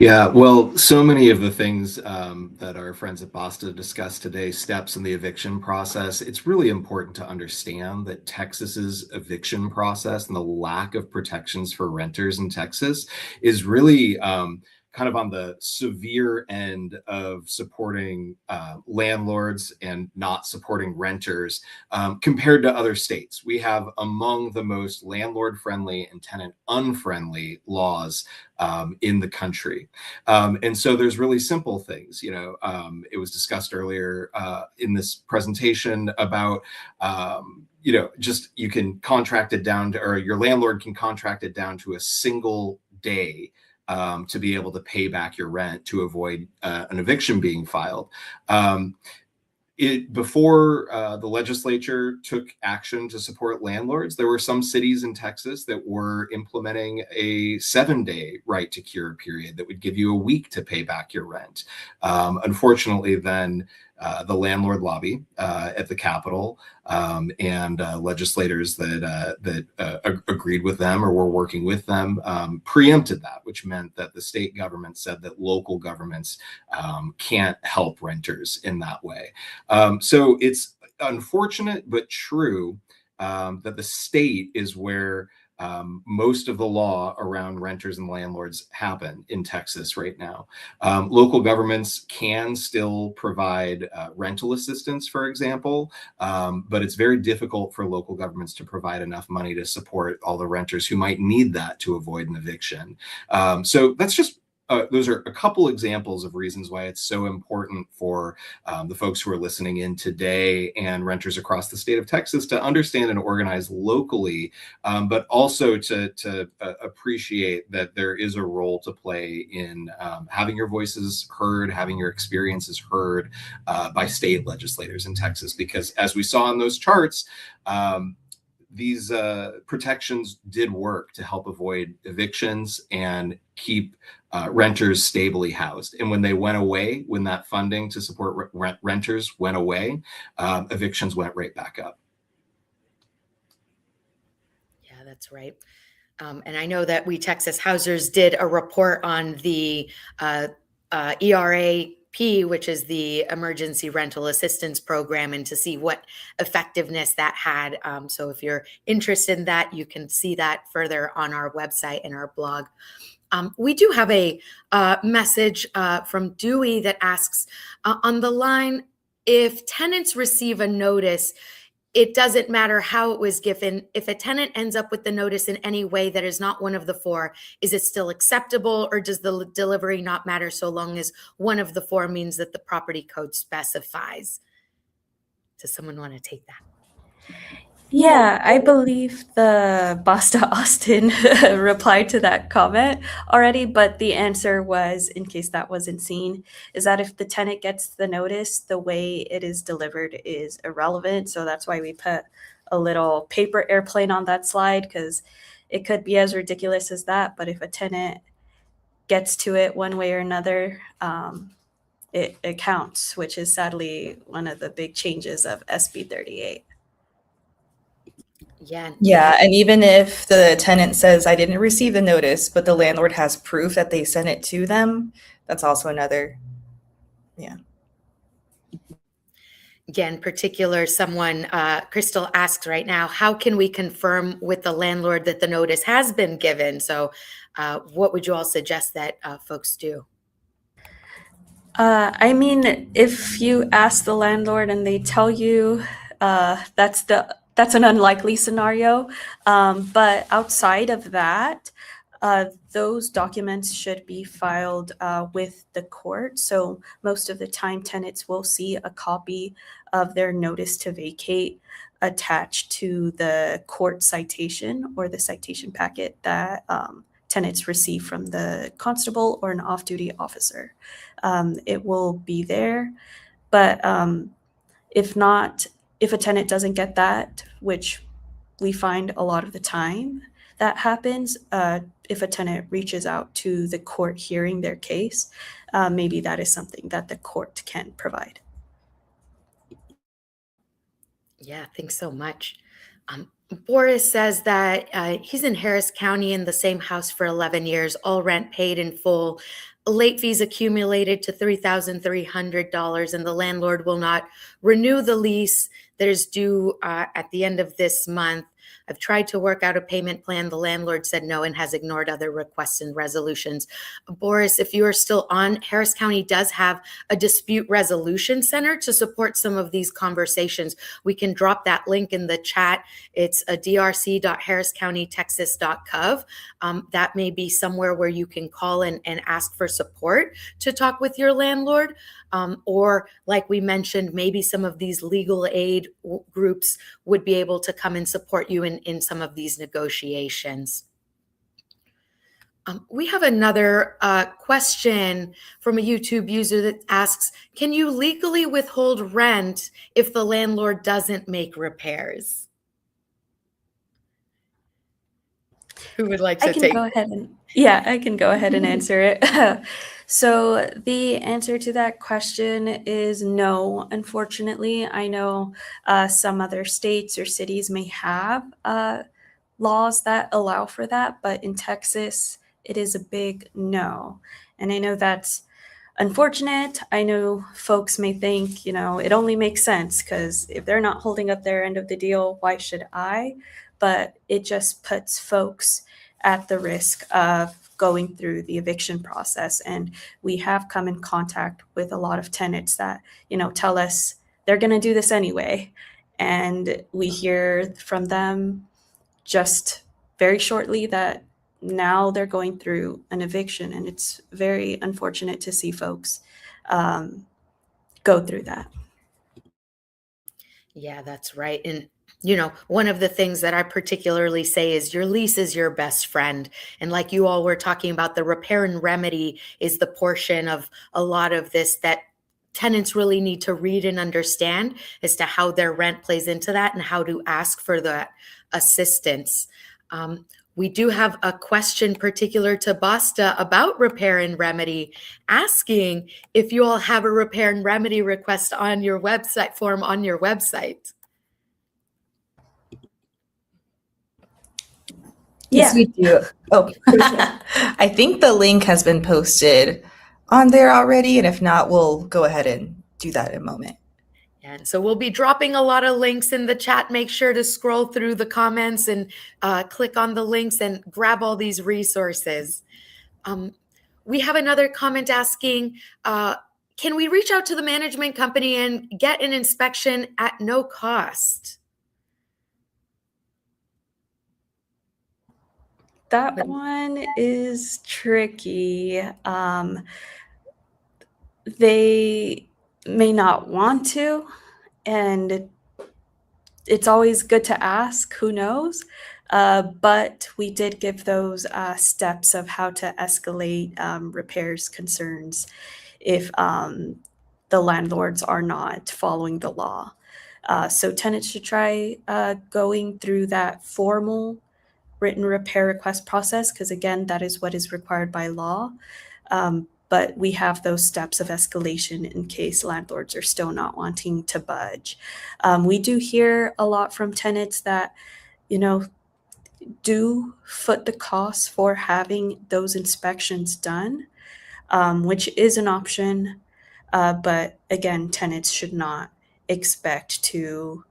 Yeah, well, so many of the things that our friends at BASTA discussed today, steps in the eviction process, it's really important to understand that Texas's eviction process and the lack of protections for renters in Texas is really kind of on the severe end of supporting landlords and not supporting renters compared to other states. We have among the most landlord-friendly and tenant-unfriendly laws in the country. And so there's really simple things, you know, it was discussed earlier in this presentation about, you know, just you can contract it down to, or your landlord can contract it down to a single day to be able to pay back your rent to avoid an eviction being filed. Before the legislature took action to support landlords, there were some cities in Texas that were implementing a 7-day right to cure period that would give you a week to pay back your rent. Unfortunately, then the landlord lobby at the Capitol, and legislators that agreed with them or were working with them preempted that, which meant that the state government said that local governments can't help renters in that way. So it's unfortunate but true that the state is where most of the law around renters and landlords happen in Texas right now. Local governments can still provide rental assistance, for example, but it's very difficult for local governments to provide enough money to support all the renters who might need that to avoid an eviction. So that's just those are a couple examples of reasons why it's so important for the folks who are listening in today and renters across the state of Texas to understand and organize locally, but also to appreciate that there is a role to play in having your voices heard, having your experiences heard by state legislators in Texas. Because as we saw in those charts, these protections did work to help avoid evictions and keep renters stably housed. And when they went away, when that funding to support renters went away, evictions went right back up. Yeah, that's right. And I know that we Texas Housers did a report on the ERAP, which is the Emergency Rental Assistance Program, and to see what effectiveness that had. So if you're interested in that, you can see that further on our website and our blog. We do have a message from Dewey that asks, on the line, if tenants receive a notice, it doesn't matter how it was given. If a tenant ends up with the notice in any way that is not one of the four, is it still acceptable, or does the delivery not matter so long as one of the four means that the property code specifies? Does someone want to take that? Yeah, I believe the Basta Austin replied to that comment already, but the answer was, in case that wasn't seen, is that if the tenant gets the notice, the way it is delivered is irrelevant. So that's why we put a little paper airplane on that slide, because it could be as ridiculous as that. But if a tenant gets to it one way or another, it counts, which is sadly one of the big changes of SB 38. Yeah, and even if the tenant says, I didn't receive the notice, but the landlord has proof that they sent it to them, that's also another, yeah. Again, particular, someone, Crystal asks right now, how can we confirm with the landlord that the notice has been given? So what would you all suggest that folks do? I mean, if you ask the landlord and they tell you that's an unlikely scenario. But outside of that, those documents should be filed with the court. So most of the time, tenants will see a copy of their notice to vacate attached to the court citation or the citation packet that tenants receive from the constable or an off-duty officer. It will be there, but if not, if a tenant doesn't get that, which we find a lot of the time that happens, if a tenant reaches out to the court hearing their case, maybe that is something that the court can provide. Yeah, thanks so much. Boris says that he's in Harris County in the same house for 11 years, all rent paid in full, late fees accumulated to $3,300, and the landlord will not renew the lease that is due at the end of this month. I've tried to work out a payment plan. The landlord said no and has ignored other requests and resolutions. Boris, if you are still on, Harris County does have a dispute resolution center to support some of these conversations. We can drop that link in the chat. It's a drc.harriscountytexas.gov. That may be somewhere where you can call and ask for support to talk with your landlord. Or like we mentioned, maybe some of these legal aid groups would be able to come and support you in some of these negotiations. We have another question from a YouTube user that asks, can you legally withhold rent if the landlord doesn't make repairs? Who would like to take? I can go ahead and answer it. So the answer to that question is no, unfortunately. I know some other states or cities may have laws that allow for that, but in Texas, it is a big no. And I know that's unfortunate. I know folks may think, it only makes sense because if they're not holding up their end of the deal, why should I? But it just puts folks at the risk of going through the eviction process. And we have come in contact with a lot of tenants that, tell us they're going to do this anyway. And we hear from them just very shortly that now they're going through an eviction, and it's very unfortunate to see folks go through that. Yeah, that's right. And one of the things that I particularly say is your lease is your best friend. And like you all were talking about, the repair and remedy is the portion of a lot of this that tenants really need to read and understand as to how their rent plays into that and how to ask for that assistance. We do have a question particular to BASTA about repair and remedy, asking if you all have a repair and remedy request on your website form on your website. Yes, we do. Oh, I think the link has been posted on there already. And if not, we'll go ahead and do that in a moment. And so we'll be dropping a lot of links in the chat. Make sure to scroll through the comments and click on the links and grab all these resources. We have another comment asking, can we reach out to the management company and get an inspection at no cost? That one is tricky. They may not want to, and it's always good to ask, who knows? But we did give those steps of how to escalate repairs concerns if the landlords are not following the law. So tenants should try going through that formal written repair request process, because again, that is what is required by law. But we have those steps of escalation in case landlords are still not wanting to budge. We do hear a lot from tenants that, do foot the costs for having those inspections done, which is an option. But again, tenants should not expect to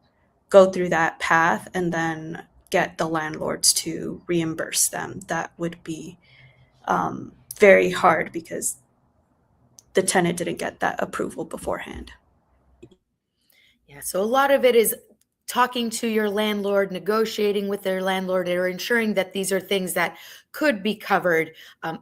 go through that path and then get the landlords to reimburse them. That would be very hard because the tenant didn't get that approval beforehand. Yeah, so a lot of it is talking to your landlord, negotiating with their landlord, or ensuring that these are things that could be covered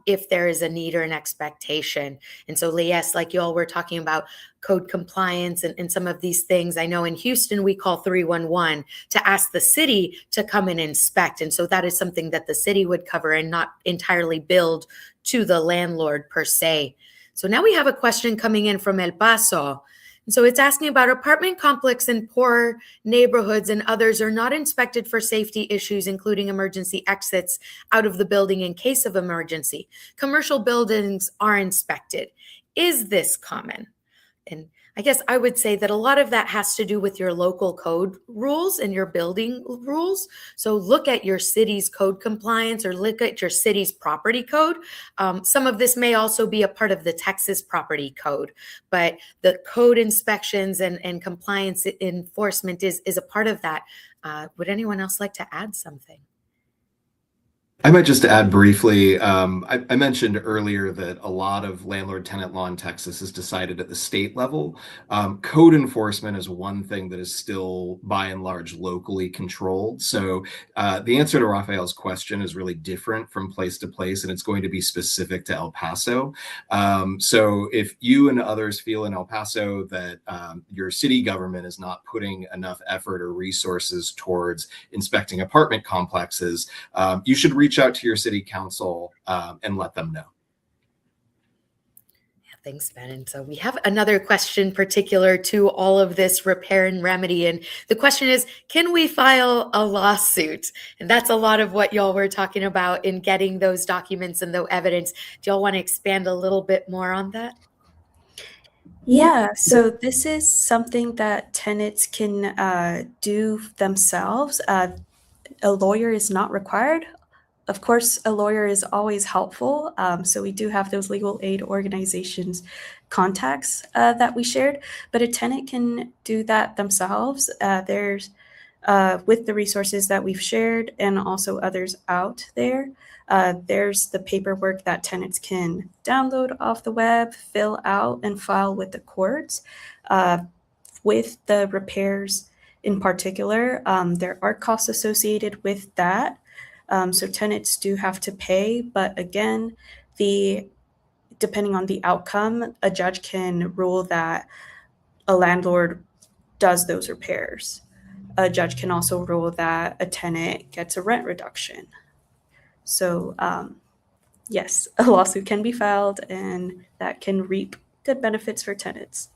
if there is a need or an expectation. And so, yes, like you all were talking about code compliance and some of these things. I know in Houston, we call 311 to ask the city to come and inspect. And so that is something that the city would cover and not entirely billed to the landlord per se. So now we have a question coming in from El Paso. So it's asking about apartment complex in poor neighborhoods and others are not inspected for safety issues, including emergency exits out of the building in case of emergency. Commercial buildings are inspected. Is this common? And I guess I would say that a lot of that has to do with your local code rules and your building rules. So look at your city's code compliance or look at your city's property code. Some of this may also be a part of the Texas property code, but the code inspections and compliance enforcement is a part of that. Would anyone else like to add something? I might just add briefly, I mentioned earlier that a lot of landlord-tenant law in Texas is decided at the state level. Code enforcement is one thing that is still, by and large, locally controlled. So the answer to Rafael's question is really different from place to place, and it's going to be specific to El Paso. So if you and others feel in El Paso that your city government is not putting enough effort or resources towards inspecting apartment complexes, you should reach out to your city council and let them know. Thanks, Ben. And so we have another question particular to all of this repair and remedy. And the question is, can we file a lawsuit? And that's a lot of what y'all were talking about in getting those documents and the evidence. Do y'all want to expand a little bit more on that? Yeah, so this is something that tenants can do themselves. A lawyer is not required. Of course, a lawyer is always helpful. So we do have those legal aid organizations contacts that we shared, but a tenant can do that themselves. There's with the resources that we've shared and also others out there. There's the paperwork that tenants can download off the web, fill out, and file with the courts. With the repairs in particular, there are costs associated with that. So tenants do have to pay, but again, depending on the outcome, a judge can rule that a landlord does those repairs. A judge can also rule that a tenant gets a rent reduction. So yes, a lawsuit can be filed and that can reap good benefits for tenants.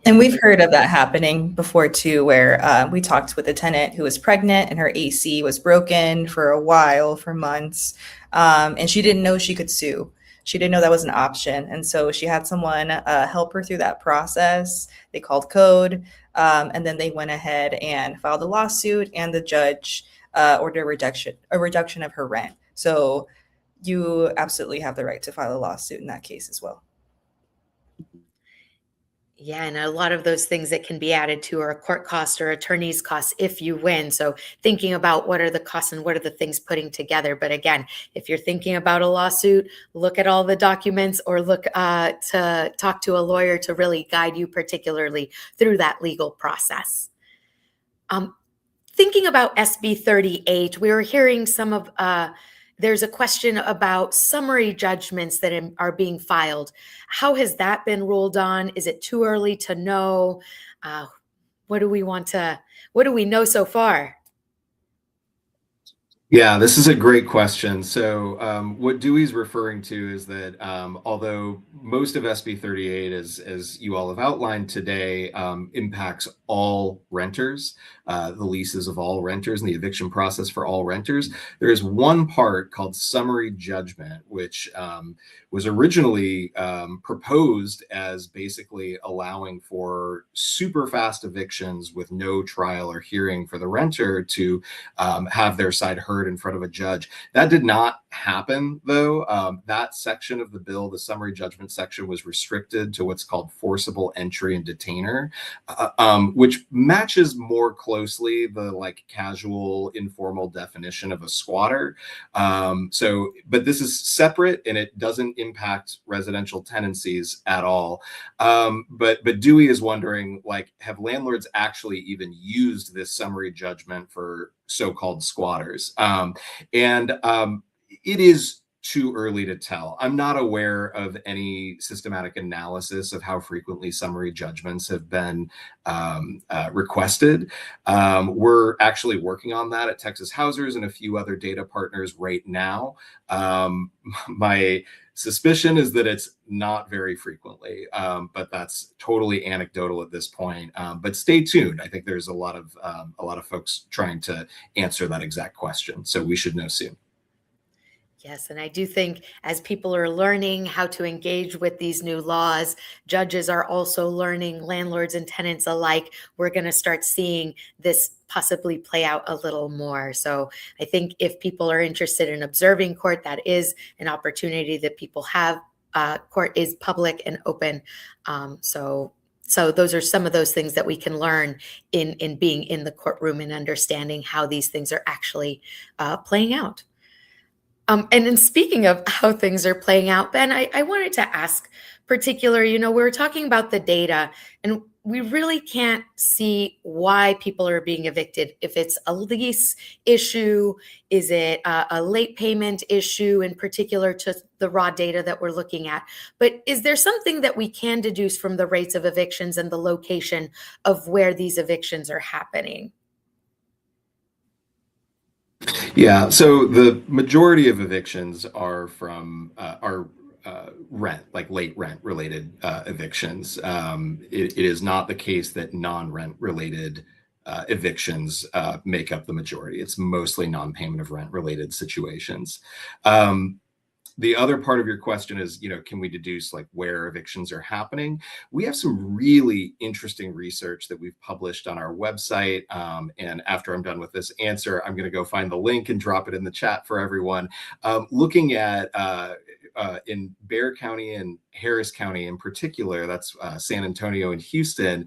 And we've heard of that happening before too, where we talked with a tenant who was pregnant and her AC was broken for a while, for months, and she didn't know she could sue. She didn't know that was an option. And so she had someone help her through that process. They called code, and then they went ahead and filed a lawsuit, and the judge ordered a reduction of her rent. So you absolutely have the right to file a lawsuit in that case as well. Yeah, and a lot of those things that can be added to are court costs or attorney's costs if you win. So thinking about what are the costs and what are the things putting together. But again, if you're thinking about a lawsuit, look at all the documents or look to talk to a lawyer to really guide you particularly through that legal process. Thinking about SB 38, we were hearing some of there's a question about summary judgments that are being filed. How has that been ruled on? Is it too early to know? What do we know so far? Yeah, this is a great question. So what Dewey's referring to is that although most of SB 38, as you all have outlined today, impacts all renters, the leases of all renters and the eviction process for all renters, there is one part called summary judgment, which was originally proposed as basically allowing for super fast evictions with no trial or hearing for the renter to have their side heard in front of a judge. That did not happen, though. That section of the bill, the summary judgment section, was restricted to what's called forcible entry and detainer, which matches more closely the like casual, informal definition of a squatter. But this is separate and it doesn't impact residential tenancies at all. But Dewey is wondering, like, have landlords actually even used this summary judgment for so-called squatters? It is too early to tell. I'm not aware of any systematic analysis of how frequently summary judgments have been requested. We're actually working on that at Texas Housers and a few other data partners right now. My suspicion is that it's not very frequently, but that's totally anecdotal at this point. But stay tuned. I think there's a lot of folks trying to answer that exact question, so we should know soon. Yes, and I do think as people are learning how to engage with these new laws, judges are also learning, landlords and tenants alike. We're going to start seeing this possibly play out a little more. So I think if people are interested in observing court, that is an opportunity that people have. Court is public and open. So those are some of those things that we can learn in being in the courtroom and understanding how these things are actually playing out. And in speaking of how things are playing out, Ben, I wanted to ask particular, we were talking about the data and we really can't see why people are being evicted. If it's a lease issue, is it a late payment issue in particular to the raw data that we're looking at? But is there something that we can deduce from the rates of evictions and the location of where these evictions are happening? Yeah, so the majority of evictions are from rent, like late rent related evictions. It is not the case that non-rent related evictions make up the majority. It's mostly non-payment of rent related situations. The other part of your question is, can we deduce like where evictions are happening? We have some really interesting research that we've published on our website. And after I'm done with this answer, I'm going to go find the link and drop it in the chat for everyone. Looking at in Bexar County and Harris County in particular, that's San Antonio and Houston,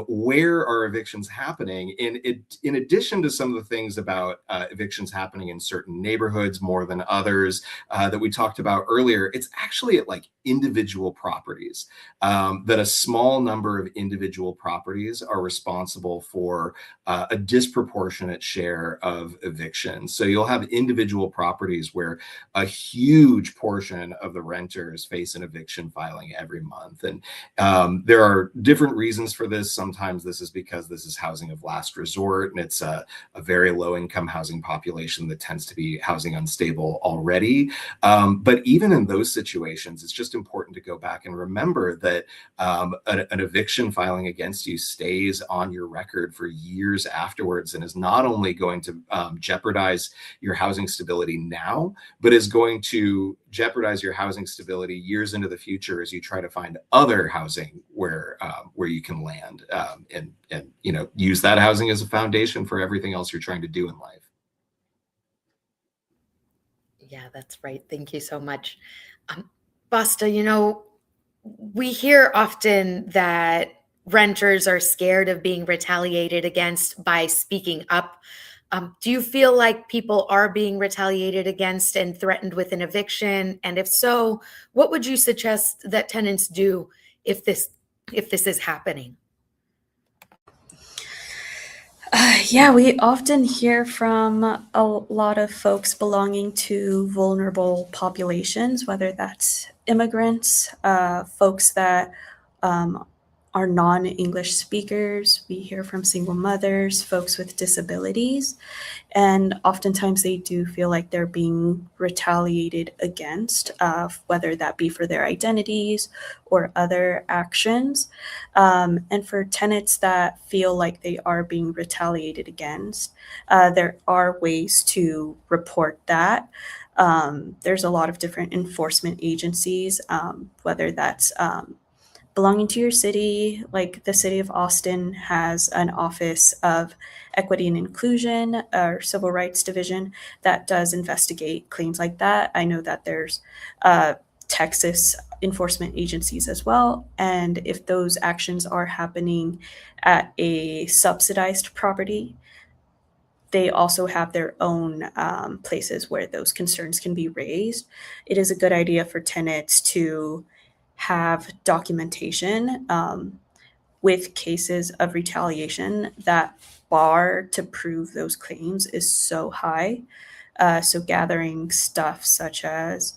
where are evictions happening? And in addition to some of the things about evictions happening in certain neighborhoods more than others that we talked about earlier, it's actually at like individual properties, that a small number of individual properties are responsible for a disproportionate share of evictions. So you'll have individual properties where a huge portion of the renters face an eviction filing every month. And there are different reasons for this. Sometimes this is because this is housing of last resort, and it's a very low income housing population that tends to be housing unstable already. But even in those situations, it's just important to go back and remember that an eviction filing against you stays on your record for years afterwards, and is not only going to jeopardize your housing stability now, but is going to jeopardize your housing stability years into the future as you try to find other housing where you can land, and use that housing as a foundation for everything else you're trying to do in life. Yeah, that's right. Thank you so much. Basta, we hear often that renters are scared of being retaliated against by speaking up. Do you feel like people are being retaliated against and threatened with an eviction? And if so, what would you suggest that tenants do if this is happening? Yeah, we often hear from a lot of folks belonging to vulnerable populations, whether that's immigrants, folks that are non-English speakers. We hear from single mothers, folks with disabilities, and oftentimes they do feel like they're being retaliated against, whether that be for their identities or other actions. And for tenants that feel like they are being retaliated against, there are ways to report that. There's a lot of different enforcement agencies, whether that's belonging to your city, like the city of Austin has an Office of Equity and Inclusion or Civil Rights Division that does investigate claims like that. I know that there's Texas enforcement agencies as well. And if those actions are happening at a subsidized property, they also have their own places where those concerns can be raised. It is a good idea for tenants to have documentation with cases of retaliation. That bar to prove those claims is so high. So gathering stuff such as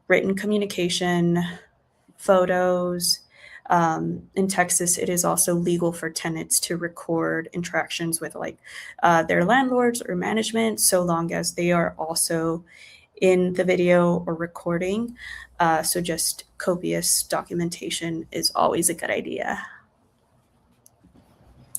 written communication, photos. In Texas, it is also legal for tenants to record interactions with their landlords or management, so long as they are also in the video or recording. So just copious documentation is always a good idea.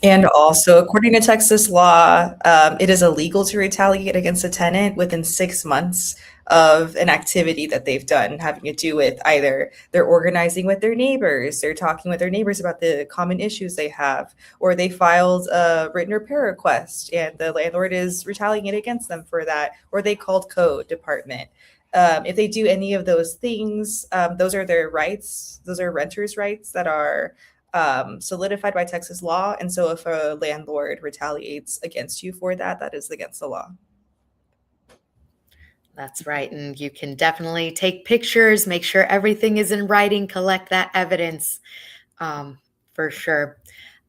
And also, according to Texas law, it is illegal to retaliate against a tenant within 6 months of an activity that they've done having to do with either they're organizing with their neighbors, they're talking with their neighbors about the common issues they have, or they filed a written repair request and the landlord is retaliating against them for that, or they called code department. If they do any of those things, those are their rights. Those are renters' rights that are solidified by Texas law. And so if a landlord retaliates against you for that, that is against the law. That's right. And you can definitely take pictures, make sure everything is in writing, collect that evidence, for sure.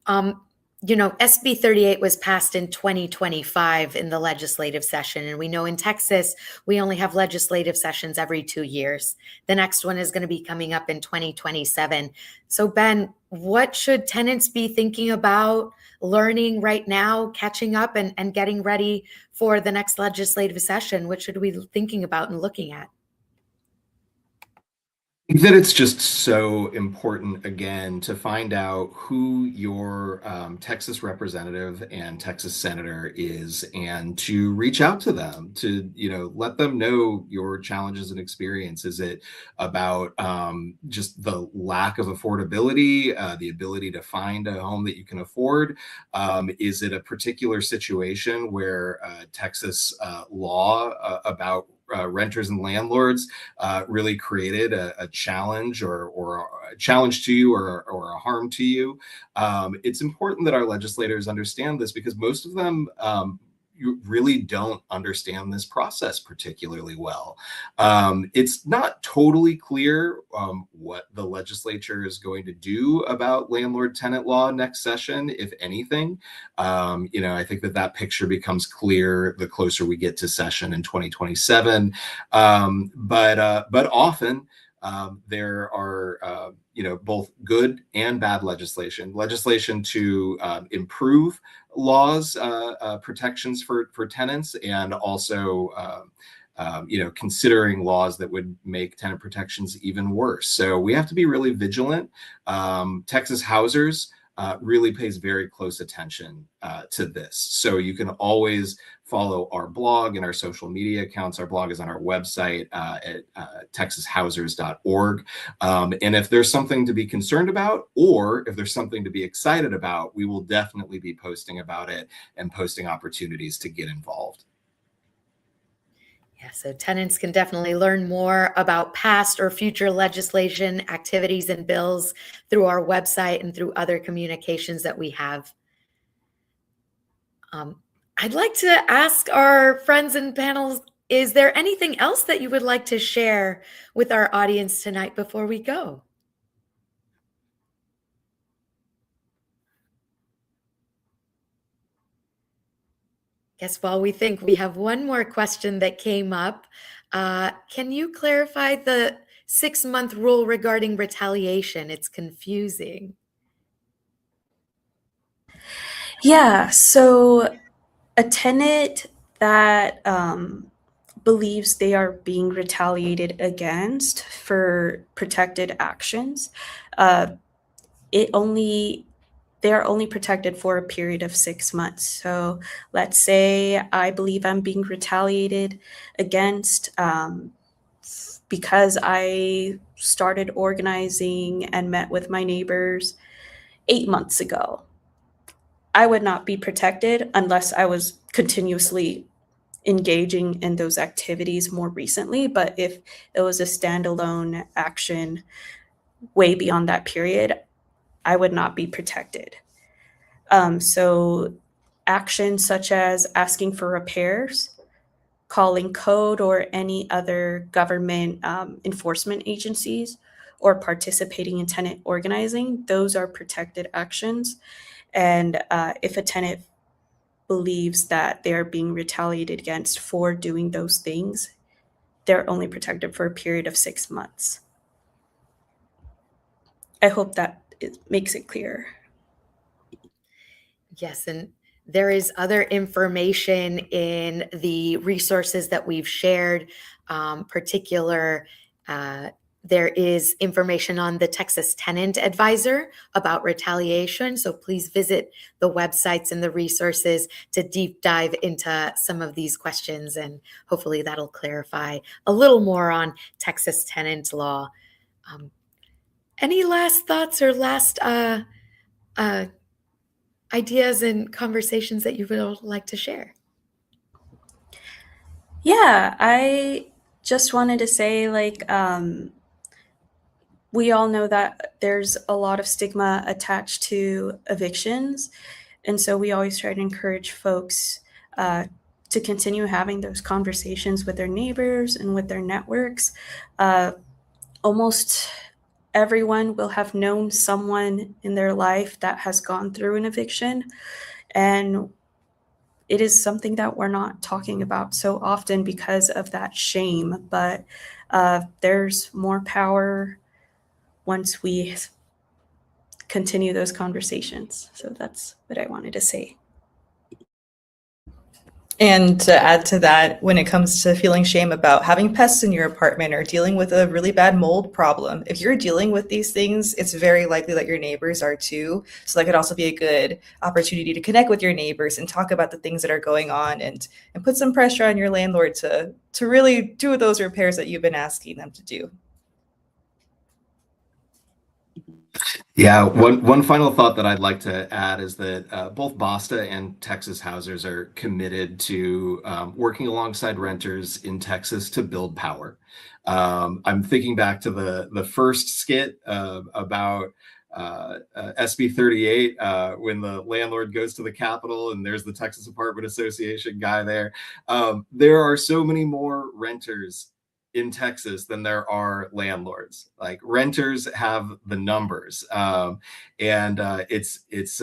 SB 38 was passed in 2025 in the legislative session. And we know in Texas, we only have legislative sessions every 2 years. The next one is going to be coming up in 2027. So Ben, what should tenants be thinking about, learning right now, catching up and getting ready for the next legislative session? What should we be thinking about and looking at? think that it's just so important, again, to find out who your Texas representative and Texas senator is, and to reach out to them to, let them know your challenges and experience. Is it about just the lack of affordability, the ability to find a home that you can afford? Is it a particular situation where Texas law about renters and landlords really created a challenge or a challenge to you or a harm to you? It's important that our legislators understand this, because most of them you really don't understand this process particularly well. It's not totally clear what the legislature is going to do about landlord-tenant law next session, if anything. I think that picture becomes clear the closer we get to session in 2027. But often there are both good and bad legislation to improve laws, protections for tenants, and also considering laws that would make tenant protections even worse. So we have to be really vigilant. Texas Housers really pays very close attention to this. So you can always follow our blog and our social media accounts. Our blog is on our website at texashousers.org. And if there's something to be concerned about, or if there's something to be excited about, we will definitely be posting about it and posting opportunities to get involved. Yeah, so tenants can definitely learn more about past or future legislation, activities, and bills through our website and through other communications that we have. I'd like to ask our friends and panels, is there anything else that you would like to share with our audience tonight before we go? Guess while we think, we have one more question that came up. Can you clarify the 6-month rule regarding retaliation? It's confusing. Yeah, so a tenant that believes they are being retaliated against for protected actions, they're only protected for a period of 6 months. So let's say I believe I'm being retaliated against because I started organizing and met with my neighbors 8 months ago. I would not be protected unless I was continuously engaging in those activities more recently. But if it was a standalone action way beyond that period, I would not be protected. So actions such as asking for repairs, calling code or any other government enforcement agencies, or participating in tenant organizing, those are protected actions. And if a tenant believes that they're being retaliated against for doing those things, they're only protected for a period of 6 months. I hope that makes it clear. Yes, and there is other information in the resources that we've shared. There is information on the Texas Tenant Advisor about retaliation. So please visit the websites and the resources to deep dive into some of these questions, and hopefully that'll clarify a little more on Texas tenant law. Any last thoughts or last ideas and conversations that you would like to share? Yeah, I just wanted to say, we all know that there's a lot of stigma attached to evictions. And so we always try to encourage folks to continue having those conversations with their neighbors and with their networks. Almost everyone will have known someone in their life that has gone through an eviction. And it is something that we're not talking about so often because of that shame. But there's more power once we continue those conversations. So that's what I wanted to say. And to add to that, when it comes to feeling shame about having pests in your apartment or dealing with a really bad mold problem, if you're dealing with these things, it's very likely that your neighbors are too. So that could also be a good opportunity to connect with your neighbors and talk about the things that are going on, and put some pressure on your landlord to really do those repairs that you've been asking them to do. Yeah, one final thought that I'd like to add is that both BASTA and Texas Housers are committed to working alongside renters in Texas to build power. I'm thinking back to the first skit about SB 38 when the landlord goes to the Capitol and there's the Texas Apartment Association guy there. There are so many more renters in Texas than there are landlords. Like, renters have the numbers, and it's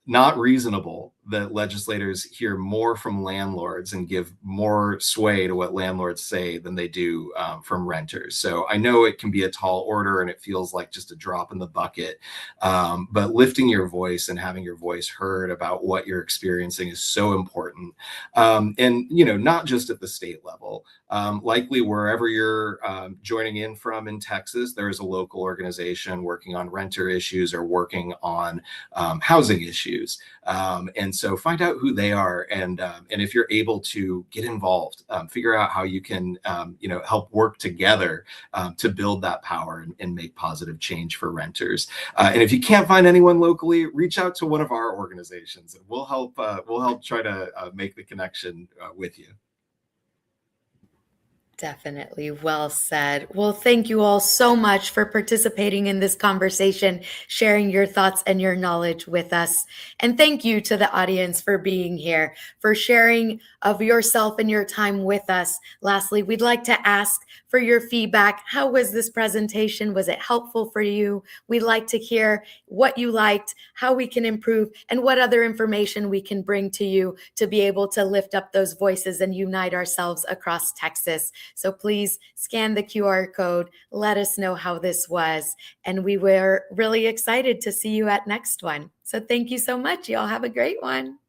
not reasonable that legislators hear more from landlords and give more sway to what landlords say than they do from renters. So I know it can be a tall order and it feels like just a drop in the bucket, but lifting your voice and having your voice heard about what you're experiencing is so important. And not just at the state level. Likely wherever you're joining in from in Texas, there is a local organization working on renter issues or working on housing issues. And so find out who they are, and if you're able to get involved, figure out how you can help work together to build that power and make positive change for renters. And if you can't find anyone locally, reach out to one of our organizations, and we'll help try to make the connection with you. Definitely. Well said. Well, thank you all so much for participating in this conversation, sharing your thoughts and your knowledge with us. And thank you to the audience for being here, for sharing of yourself and your time with us. Lastly, we'd like to ask for your feedback. How was this presentation? Was it helpful for you? We'd like to hear what you liked, how we can improve, and what other information we can bring to you to be able to lift up those voices and unite ourselves across Texas. So please scan the QR code, let us know how this was, and we were really excited to see you at next one. So thank you so much. Y'all have a great one.